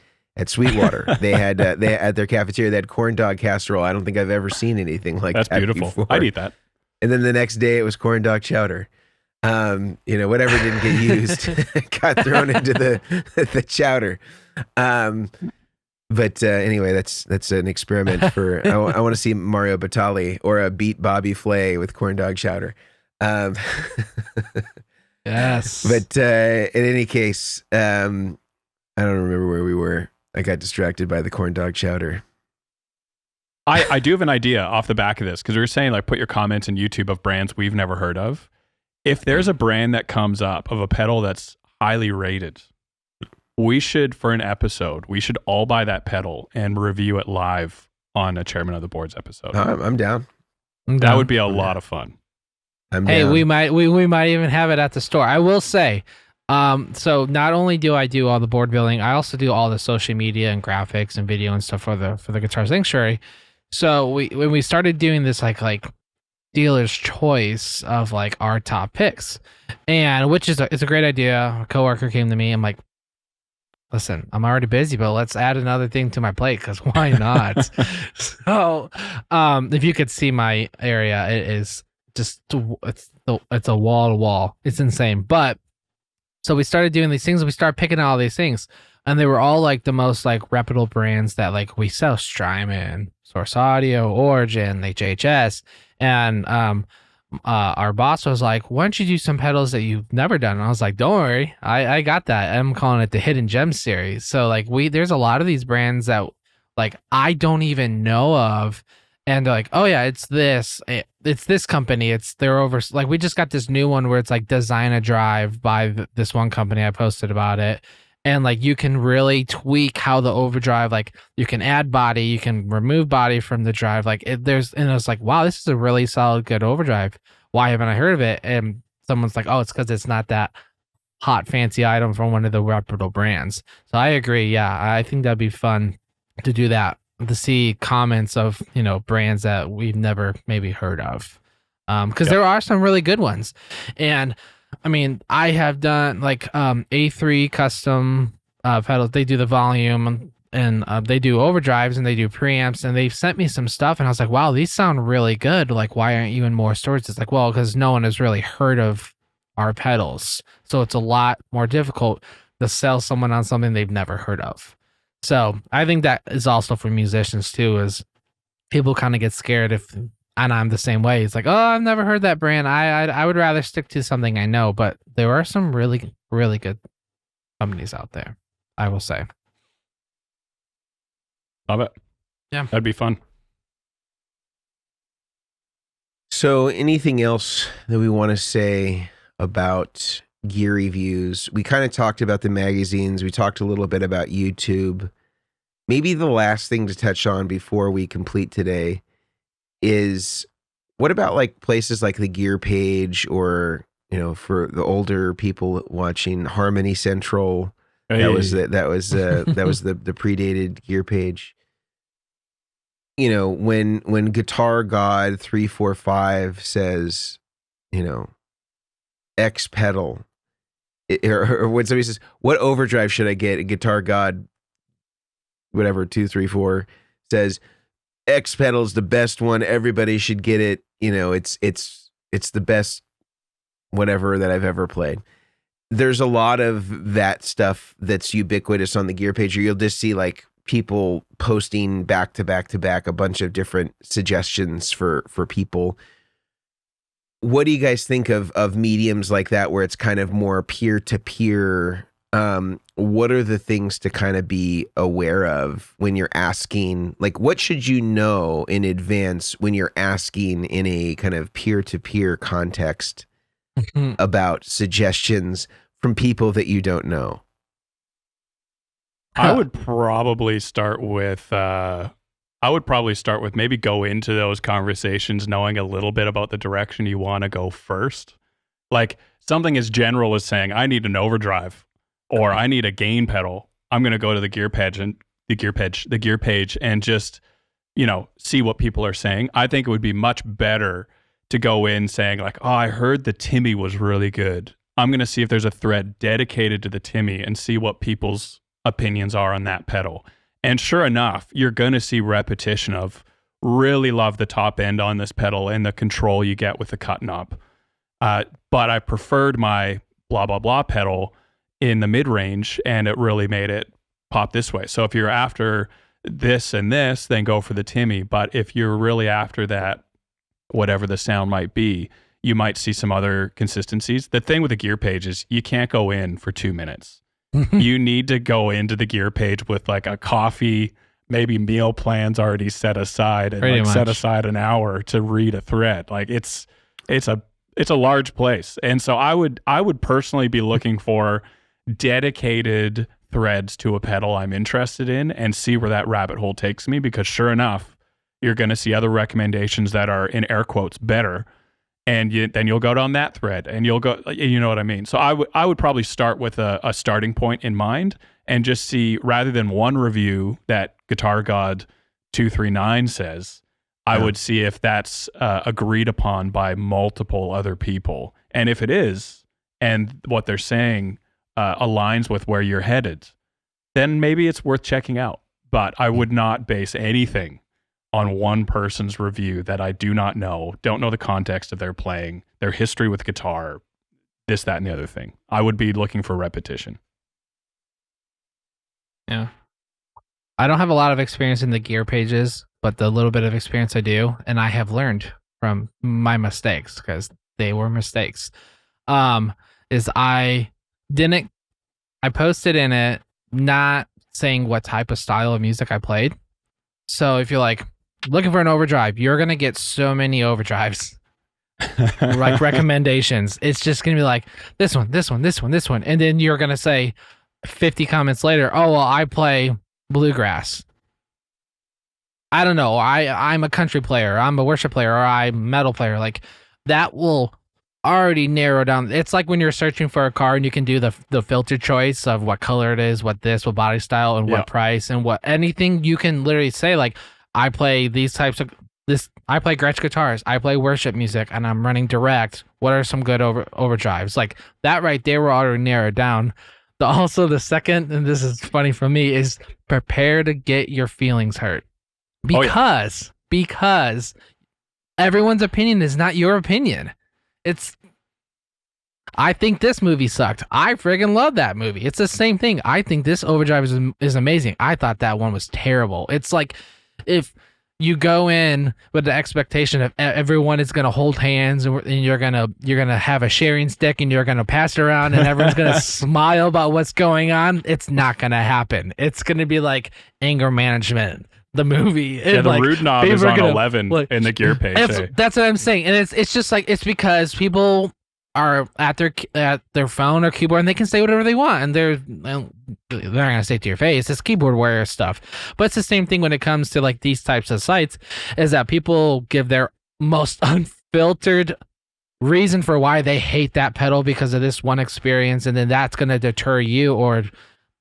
Speaker 1: Sweetwater. They had at their cafeteria, they had corn dog casserole. I don't think I've ever seen anything like
Speaker 3: That's
Speaker 1: that
Speaker 3: beautiful.
Speaker 1: before.
Speaker 3: I'd eat that.
Speaker 1: And then the next day it was corn dog chowder. Whatever didn't get used got thrown into the chowder. But anyway, that's an experiment for. I want to see Mario Batali or a Beat Bobby Flay with corn dog chowder.
Speaker 2: Yes.
Speaker 1: But in any case, I don't remember where we were. I got distracted by the corn dog chowder.
Speaker 3: I do have an idea off the back of this, because we were saying like put your comments in YouTube of brands we've never heard of. If there's a brand that comes up of a pedal that's highly rated, we should, for an episode, we should all buy that pedal and review it live on a Chairman of the Boards episode.
Speaker 1: I'm down.
Speaker 3: That would be a lot of fun.
Speaker 2: Hey, we might even have it at the store. I will say, so not only do I do all the board building, I also do all the social media and graphics and video and stuff for the Guitar Sanctuary. So when we started doing this like dealer's choice of like our top picks, and which is it's a great idea. A coworker came to me. I'm like, listen, I'm already busy, but let's add another thing to my plate, because why not? So, if you could see my area, it is just it's a wall to wall. It's insane. But so we started doing these things, and we started picking out all these things, and they were all like the most like reputable brands that like we sell: Strymon, Source Audio, Origin, HHS. And our boss was like, why don't you do some pedals that you've never done? And I was like, don't worry, I got that. I'm calling it the Hidden Gem series. So like there's a lot of these brands that like I don't even know of, and they're like, oh yeah, it's this company, they're over, like we just got this new one where it's like Design a Drive by this one company. I posted about it. And like you can really tweak how the overdrive, like you can add body, you can remove body from the drive. Like and I was like, wow, this is a really solid, good overdrive. Why haven't I heard of it? And someone's like, oh, it's because it's not that hot, fancy item from one of the reputable brands. So I agree. Yeah, I think that'd be fun to do that, to see comments of, brands that we've never maybe heard of. Because there are some really good ones. And I mean, I have done like A3 custom pedals. They do the volume, and they do overdrives, and they do preamps, and they've sent me some stuff, and I was like, wow, these sound really good. Like, why aren't you in more stores? It's like, well, because no one has really heard of our pedals. So it's a lot more difficult to sell someone on something they've never heard of. So I think that is also for musicians too, is people kind of get scared and I'm the same way. It's like, oh, I've never heard that brand. I would rather stick to something I know, but there are some really, really good companies out there, I will say.
Speaker 3: Love it.
Speaker 2: Yeah.
Speaker 3: That'd be fun.
Speaker 1: So anything else that we want to say about gear reviews? We kind of talked about the magazines. We talked a little bit about YouTube. Maybe the last thing to touch on before we complete today is, what about like places like the Gear Page, or, you know, for the older people watching, Harmony Central.
Speaker 3: Hey.
Speaker 1: That was the predated Gear Page. You know, when Guitar God 345 says, you know, X pedal, or when somebody says, what overdrive should I get? Guitar God, whatever, 234 says, X pedal's the best one. Everybody should get it. You know, it's the best whatever that I've ever played. There's a lot of that stuff that's ubiquitous on the Gear Page, or you'll just see like people posting back to back to back a bunch of different suggestions for people. What do you guys think of mediums like that, where it's kind of more peer to peer? What are the things to kind of be aware of when you're asking, like, what should you know in advance when you're asking in a kind of peer to peer context about suggestions from people that you don't know?
Speaker 3: I would probably start with maybe go into those conversations knowing a little bit about the direction you want to go first. Like something as general as saying, I need an overdrive or I need a gain pedal. I'm going to go to the gear page and just, you know, see what people are saying. I think it would be much better to go in saying like, oh, I heard the Timmy was really good. I'm going to see if there's a thread dedicated to the Timmy and see what people's opinions are on that pedal. And sure enough, you're going to see repetition of really love the top end on this pedal and the control you get with the cut knob. But I preferred my blah, blah, blah pedal in the mid-range, and it really made it pop this way. So if you're after this and this, then go for the Timmy. But if you're really after that, whatever the sound might be, you might see some other consistencies. The thing with the Gear Page is you can't go in for 2 minutes. You need to go into the Gear Page with like a coffee, maybe meal plans already set aside, and like set aside an hour to read a thread. Like it's a large place. And so I would personally be looking for dedicated threads to a pedal I'm interested in and see where that rabbit hole takes me, because sure enough, you're going to see other recommendations that are, in air quotes, better. And then you'll go down that thread and you'll go, you know what I mean? So I would probably start with a starting point in mind and just see, rather than one review that Guitar God 239 says, I would see if that's agreed upon by multiple other people. And if it is, and what they're saying aligns with where you're headed, then maybe it's worth checking out. But I would not base anything on one person's review that I do not know, don't know the context of their playing, their history with guitar, this, that, and the other thing. I would be looking for repetition.
Speaker 2: Yeah. I don't have a lot of experience in the Gear Pages, but the little bit of experience I do, and I have learned from my mistakes, because they were mistakes, is I posted in it not saying what type of style of music I played. So if you're like looking for an overdrive, you're going to get so many overdrives, like recommendations. It's just going to be like this one, this one, this one, this one. And then you're going to say 50 comments later, oh, well, I play bluegrass. I don't know. I'm a country player. I'm a worship player, or I'm a metal player. Like that will already narrow down. It's like when you're searching for a car and you can do the filter choice of what color it is, what body style, and what price, and what anything. You can literally say like, I play these types of I play Gretsch guitars, I play worship music, and I'm running direct. What are some good overdrives? Like that right there will already narrow down. Also the second, and this is funny for me, is prepare to get your feelings hurt. Because everyone's opinion is not your opinion. I think this movie sucked. I friggin' love that movie. It's the same thing. I think this overdrive is amazing. I thought that one was terrible. It's like if you go in with the expectation of everyone is going to hold hands and you're going to have a sharing stick and you're going to pass it around and everyone's going to smile about what's going on, it's not going to happen. It's going to be like anger management. the movie.
Speaker 3: Yeah,
Speaker 2: And,
Speaker 3: the
Speaker 2: like,
Speaker 3: rude knob
Speaker 2: people
Speaker 3: is
Speaker 2: are
Speaker 3: on
Speaker 2: gonna,
Speaker 3: 11
Speaker 2: like,
Speaker 3: in the gear page.
Speaker 2: That's what I'm saying, and it's just like it's because people are at their phone or keyboard and they can say whatever they want, and they're not gonna say it to your face. It's keyboard warrior stuff, but it's the same thing when it comes to like these types of sites. Is that people give their most unfiltered reason for why they hate that pedal because of this one experience, and then that's gonna deter you or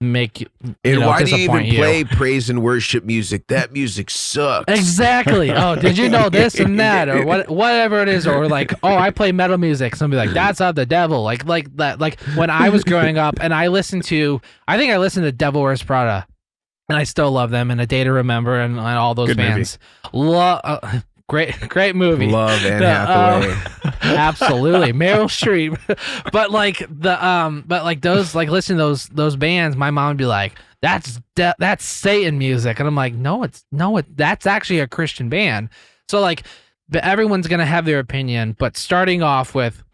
Speaker 2: make you,
Speaker 1: And why do you even
Speaker 2: disappoint
Speaker 1: play praise and worship music? That music sucks.
Speaker 2: Exactly. Oh, did you know this and that, or whatever it is, or like, oh, I play metal music. Somebody like that's of the devil. Like that. Like when I was growing up, and I listened to Devil Wears Prada, and I still love them, and A Day to Remember, and all those
Speaker 3: Good
Speaker 2: bands. Great movie.
Speaker 1: Love Anne Hathaway.
Speaker 2: Absolutely, Meryl Streep. But like those, like listening to those bands, my mom would be like, that's Satan music, and I'm like, no, that's actually a Christian band. So like, but everyone's gonna have their opinion, but starting off with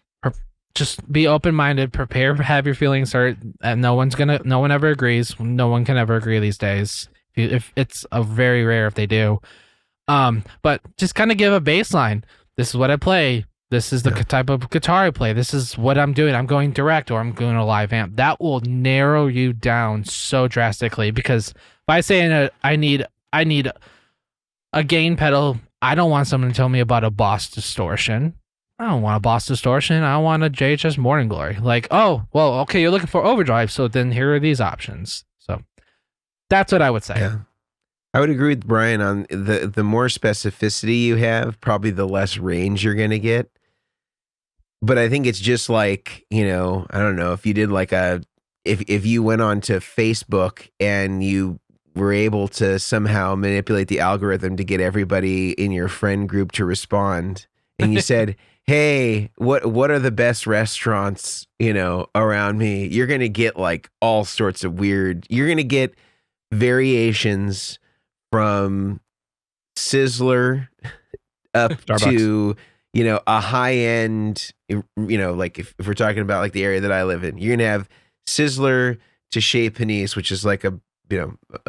Speaker 2: just be open-minded, prepare, have your feelings hurt, and no one ever agrees. No one can ever agree these days. If it's a very rare if they do. But just kind of give a baseline. This is what I play. This is the type of guitar I play. This is what I'm doing. I'm going direct or I'm going a live amp. That will narrow you down so drastically, because if I say I need a gain pedal, I don't want someone to tell me about a Boss Distortion. I don't want a Boss Distortion. I want a JHS Morning Glory. Like, oh, well, okay, you're looking for overdrive, so then here are these options. So that's what I would say.
Speaker 1: Yeah. I would agree with Brian on the more specificity you have, probably the less range you're going to get. But I think it's just like, I don't know, if you did like if you went on to Facebook and you were able to somehow manipulate the algorithm to get everybody in your friend group to respond, and you said, hey, what are the best restaurants, around me? You're going to get like all sorts of weird, you're going to get variations from Sizzler up
Speaker 3: Starbucks.
Speaker 1: to, a high end, like if we're talking about like the area that I live in, you're going to have Sizzler to Chez Panisse, which is like a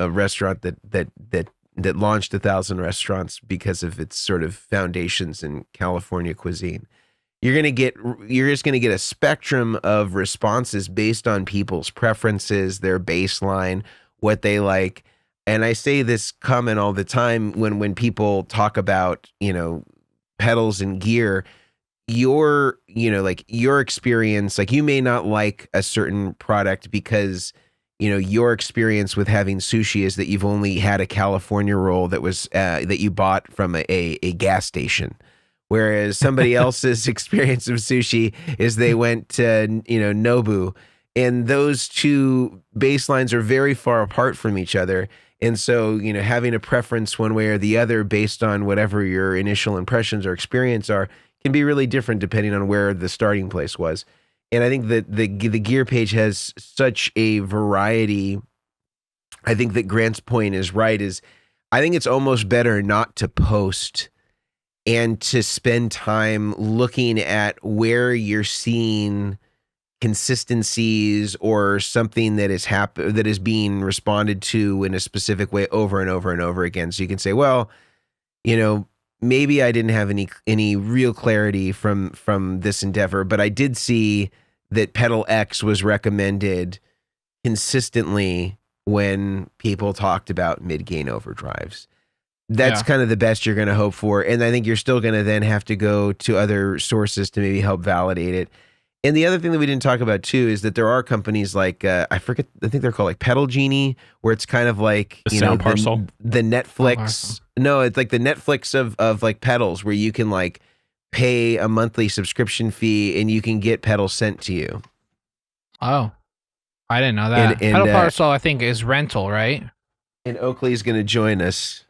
Speaker 1: restaurant that launched 1,000 restaurants because of its sort of foundations in California cuisine. You're just going to get a spectrum of responses based on people's preferences, their baseline, what they like. And I say this comment all the time when people talk about, pedals and gear, your experience, like you may not like a certain product because, your experience with having sushi is that you've only had a California roll that was, that you bought from a gas station. Whereas somebody else's experience of sushi is they went to, Nobu, and those two baselines are very far apart from each other. And so, having a preference one way or the other based on whatever your initial impressions or experience are can be really different depending on where the starting place was. And I think that the gear page has such a variety. I think that Grant's point is right, I think it's almost better not to post and to spend time looking at where you're seeing consistencies or something that is being responded to in a specific way over and over and over again. So you can say, well, maybe I didn't have any real clarity from this endeavor, but I did see that pedal X was recommended consistently when people talked about mid-gain overdrives. That's kind of the best you're going to hope for. And I think you're still going to then have to go to other sources to maybe help validate it. And the other thing that we didn't talk about too is that there are companies like I think they're called like Pedal Genie, where it's kind of like
Speaker 3: the sound parcel,
Speaker 1: the Netflix. No, it's like the Netflix of like pedals, where you can like pay a monthly subscription fee and you can get pedals sent to you.
Speaker 2: Oh, I didn't know that.
Speaker 1: And
Speaker 2: Pedal parcel, I think, is rental, right?
Speaker 1: And Oakley's going to join us.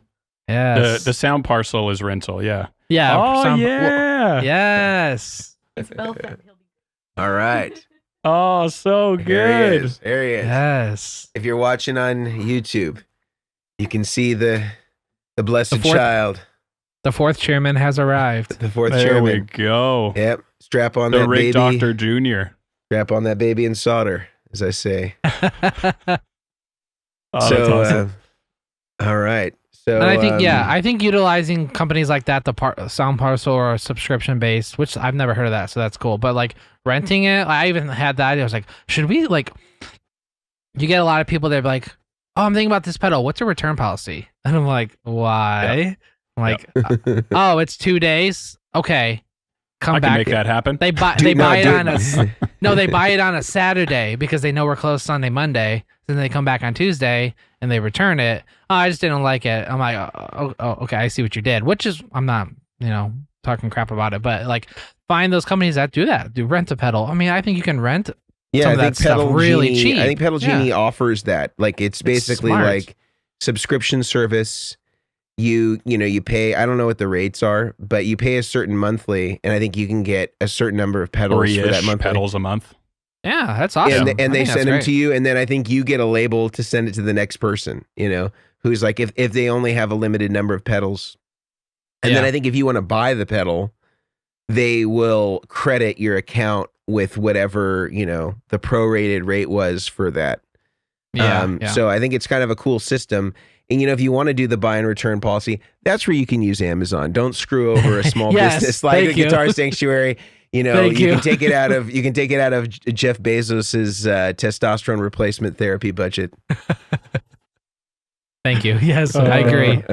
Speaker 2: Yes.
Speaker 3: The sound parcel is rental. Yeah.
Speaker 2: Yeah.
Speaker 3: Oh yeah.
Speaker 2: Yes.
Speaker 1: All right.
Speaker 3: Oh, so good.
Speaker 1: There he is.
Speaker 2: Yes.
Speaker 1: If you're watching on YouTube, you can see the blessed child.
Speaker 2: The fourth chairman has arrived.
Speaker 1: The fourth
Speaker 3: There
Speaker 1: chairman.
Speaker 3: we go.
Speaker 1: Yep. Strap on
Speaker 3: The
Speaker 1: that
Speaker 3: Rig
Speaker 1: baby.
Speaker 3: Doctor Jr.
Speaker 1: Strap on that baby and solder, as I say.
Speaker 3: Oh, that's awesome.
Speaker 1: All right. So,
Speaker 2: And I think utilizing companies like that, the sound parcel or subscription based, which I've never heard of that, so that's cool. But like renting it, I even had that idea. I was like, should we like? You get a lot of people that are like, oh, I'm thinking about this pedal. What's a return policy? And I'm like, why? I'm like, oh, it's 2 days. Okay, come
Speaker 3: I
Speaker 2: back.
Speaker 3: can make that happen.
Speaker 2: They buy it on a Saturday because they know we're closed Sunday, Monday. Then they come back on Tuesday and they return it. Oh, I just didn't like it. I'm like, oh, okay, I see what you did. Which is, I'm not, talking crap about it, but like, find those companies that do that. Do rent a pedal. I mean, I think you can rent.
Speaker 1: Yeah,
Speaker 2: I think
Speaker 1: Pedal
Speaker 2: really
Speaker 1: Genie,
Speaker 2: cheap.
Speaker 1: I think Pedal Genie offers that. Like, it's basically like subscription service. You pay, I don't know what the rates are, but you pay a certain monthly, and I think you can get a certain number of pedals for that month.
Speaker 3: Pedals a month.
Speaker 2: Yeah, that's awesome.
Speaker 1: And they send them to you, and then I think you get a label to send it to the next person, who's like, if they only have a limited number of pedals. And then I think if you want to buy the pedal, they will credit your account with whatever, the prorated rate was for that. So I think it's kind of a cool system. And, if you want to do the buy and return policy, that's where you can use Amazon. Don't screw over a small business like a Guitar Sanctuary. You can take it out of Jeff Bezos's testosterone replacement therapy budget.
Speaker 2: Thank you. Yes, I agree.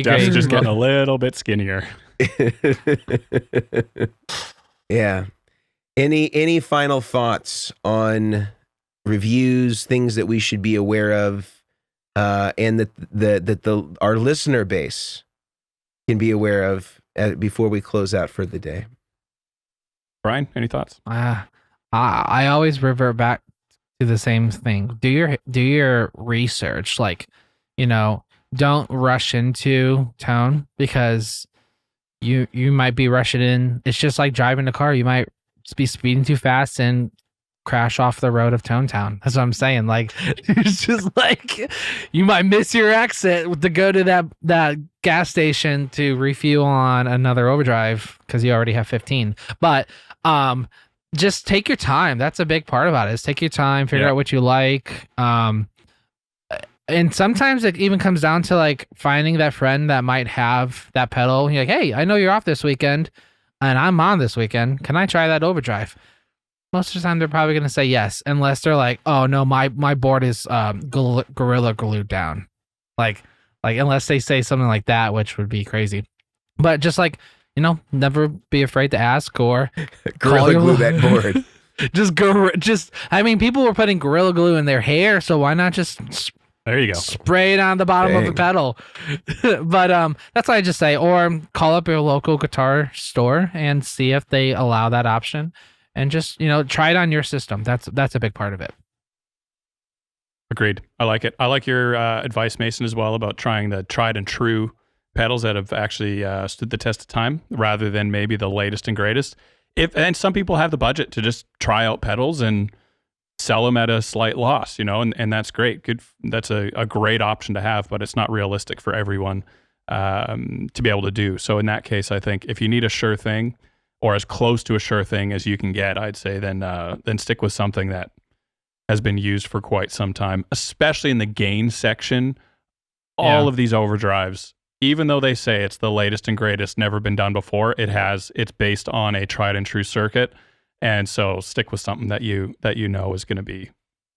Speaker 3: Jeff's just getting a little bit skinnier.
Speaker 1: Yeah. Any final thoughts on reviews, things that we should be aware of, and that our listener base can be aware of before we close out for the day?
Speaker 3: Brian, any thoughts?
Speaker 2: I always revert back to the same thing. Do your research. Like, don't rush into tone, because you might be rushing in. It's just like driving a car. You might be speeding too fast and crash off the road of Tone Town. That's what I'm saying. Like, it's just like you might miss your exit to go to that gas station to refuel on another overdrive because you already have 15. But just take your time. That's a big part about it, is take your time, figure out what you like. And sometimes it even comes down to like finding that friend that might have that pedal. You're like, hey, I know you're off this weekend and I'm on this weekend. Can I try that overdrive? Most of the time they're probably going to say yes, unless they're like, oh no, my board is Gorilla glued down. Like unless they say something like that, which would be crazy. But just like, never be afraid to ask or
Speaker 1: Gorilla glue that board.
Speaker 2: I mean, people were putting Gorilla Glue in their hair, so why not just
Speaker 3: there you go,
Speaker 2: spray it on the bottom of the pedal? But that's what I just say. Or call up your local guitar store and see if they allow that option, and just try it on your system. That's a big part of it.
Speaker 3: Agreed. I like it. I like your advice, Mason, as well, about trying the tried and true pedals that have actually stood the test of time, rather than maybe the latest and greatest. And some people have the budget to just try out pedals and sell them at a slight loss, and that's great. Good. That's a great option to have, but it's not realistic for everyone to be able to do. So in that case, I think if you need a sure thing, or as close to a sure thing as you can get, I'd say then stick with something that has been used for quite some time, especially in the gain section. All of these overdrives, even though they say it's the latest and greatest, never been done before, it's based on a tried and true circuit. And so stick with something that you know is going to be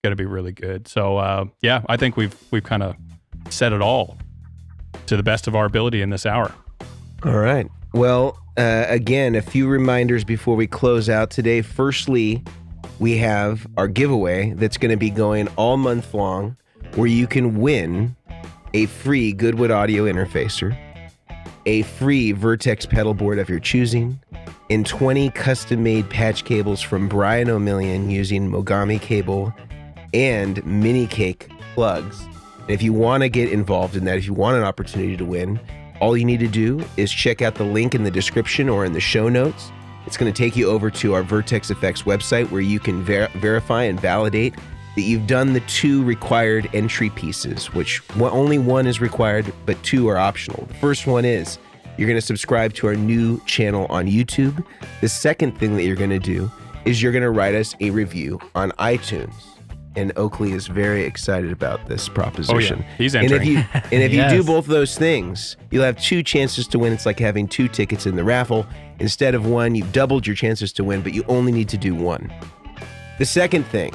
Speaker 3: really good. So I think we've kind of said it all to the best of our ability in this hour.
Speaker 1: All right. Well, again, a few reminders before we close out today. Firstly, we have our giveaway that's going to be going all month long, where you can win a free Goodwood audio interfacer, a free Vertex pedal board of your choosing, and 20 custom-made patch cables from Brian Omilion using Mogami cable and mini cake plugs. And if you want to get involved in that, if you want an opportunity to win, all you need to do is check out the link in the description or in the show notes. It's going to take you over to our Vertex Effects website, where you can verify and validate that you've done the 2 required entry pieces, which only one is required, but 2 are optional. The first one is you're going to subscribe to our new channel on YouTube. The second thing that you're going to do is you're going to write us a review on iTunes. and Oakley is very excited about this proposition.
Speaker 3: Oh, yeah. He's
Speaker 1: And
Speaker 3: entering.
Speaker 1: if
Speaker 2: Yes.
Speaker 1: you do both those things, you'll have 2 chances to win. It's like having 2 tickets in the raffle. Instead of 1, you've doubled your chances to win, but you only need to do 1. The second thing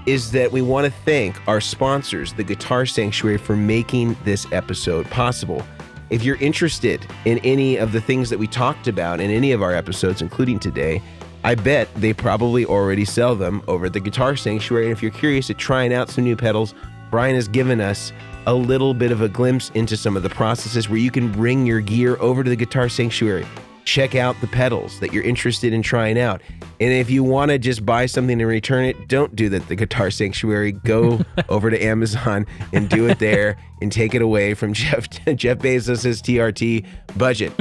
Speaker 1: is that we want to thank our sponsors, the Guitar Sanctuary, for making this episode possible. If you're interested in any of the things that we talked about in any of our episodes, including today, I bet they probably already sell them over at the Guitar Sanctuary. And if you're curious at trying out some new pedals, Brian has given us a little bit of a glimpse into some of the processes where you can bring your gear over to the Guitar Sanctuary. Check out the pedals that you're interested in trying out. And if you want to just buy something and return it, don't do that at the Guitar Sanctuary. Go over to Amazon and do it there and take it away from Jeff Bezos' TRT budget.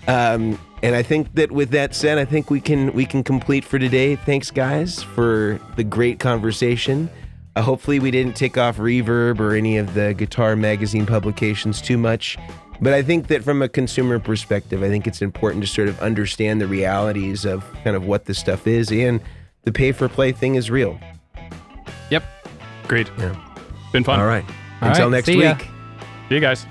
Speaker 1: And I think that with that said, I think we can complete for today. Thanks, guys, for the great conversation. Hopefully we didn't take off Reverb or any of the Guitar Magazine publications too much. But I think that from a consumer perspective, I think it's important to sort of understand the realities of kind of what this stuff is, and the pay-for-play thing is real.
Speaker 3: Yep. Great.
Speaker 1: Yeah.
Speaker 3: Been fun.
Speaker 1: All right.
Speaker 2: All
Speaker 1: Until
Speaker 2: right,
Speaker 1: next
Speaker 2: see ya.
Speaker 1: week.
Speaker 3: See you guys.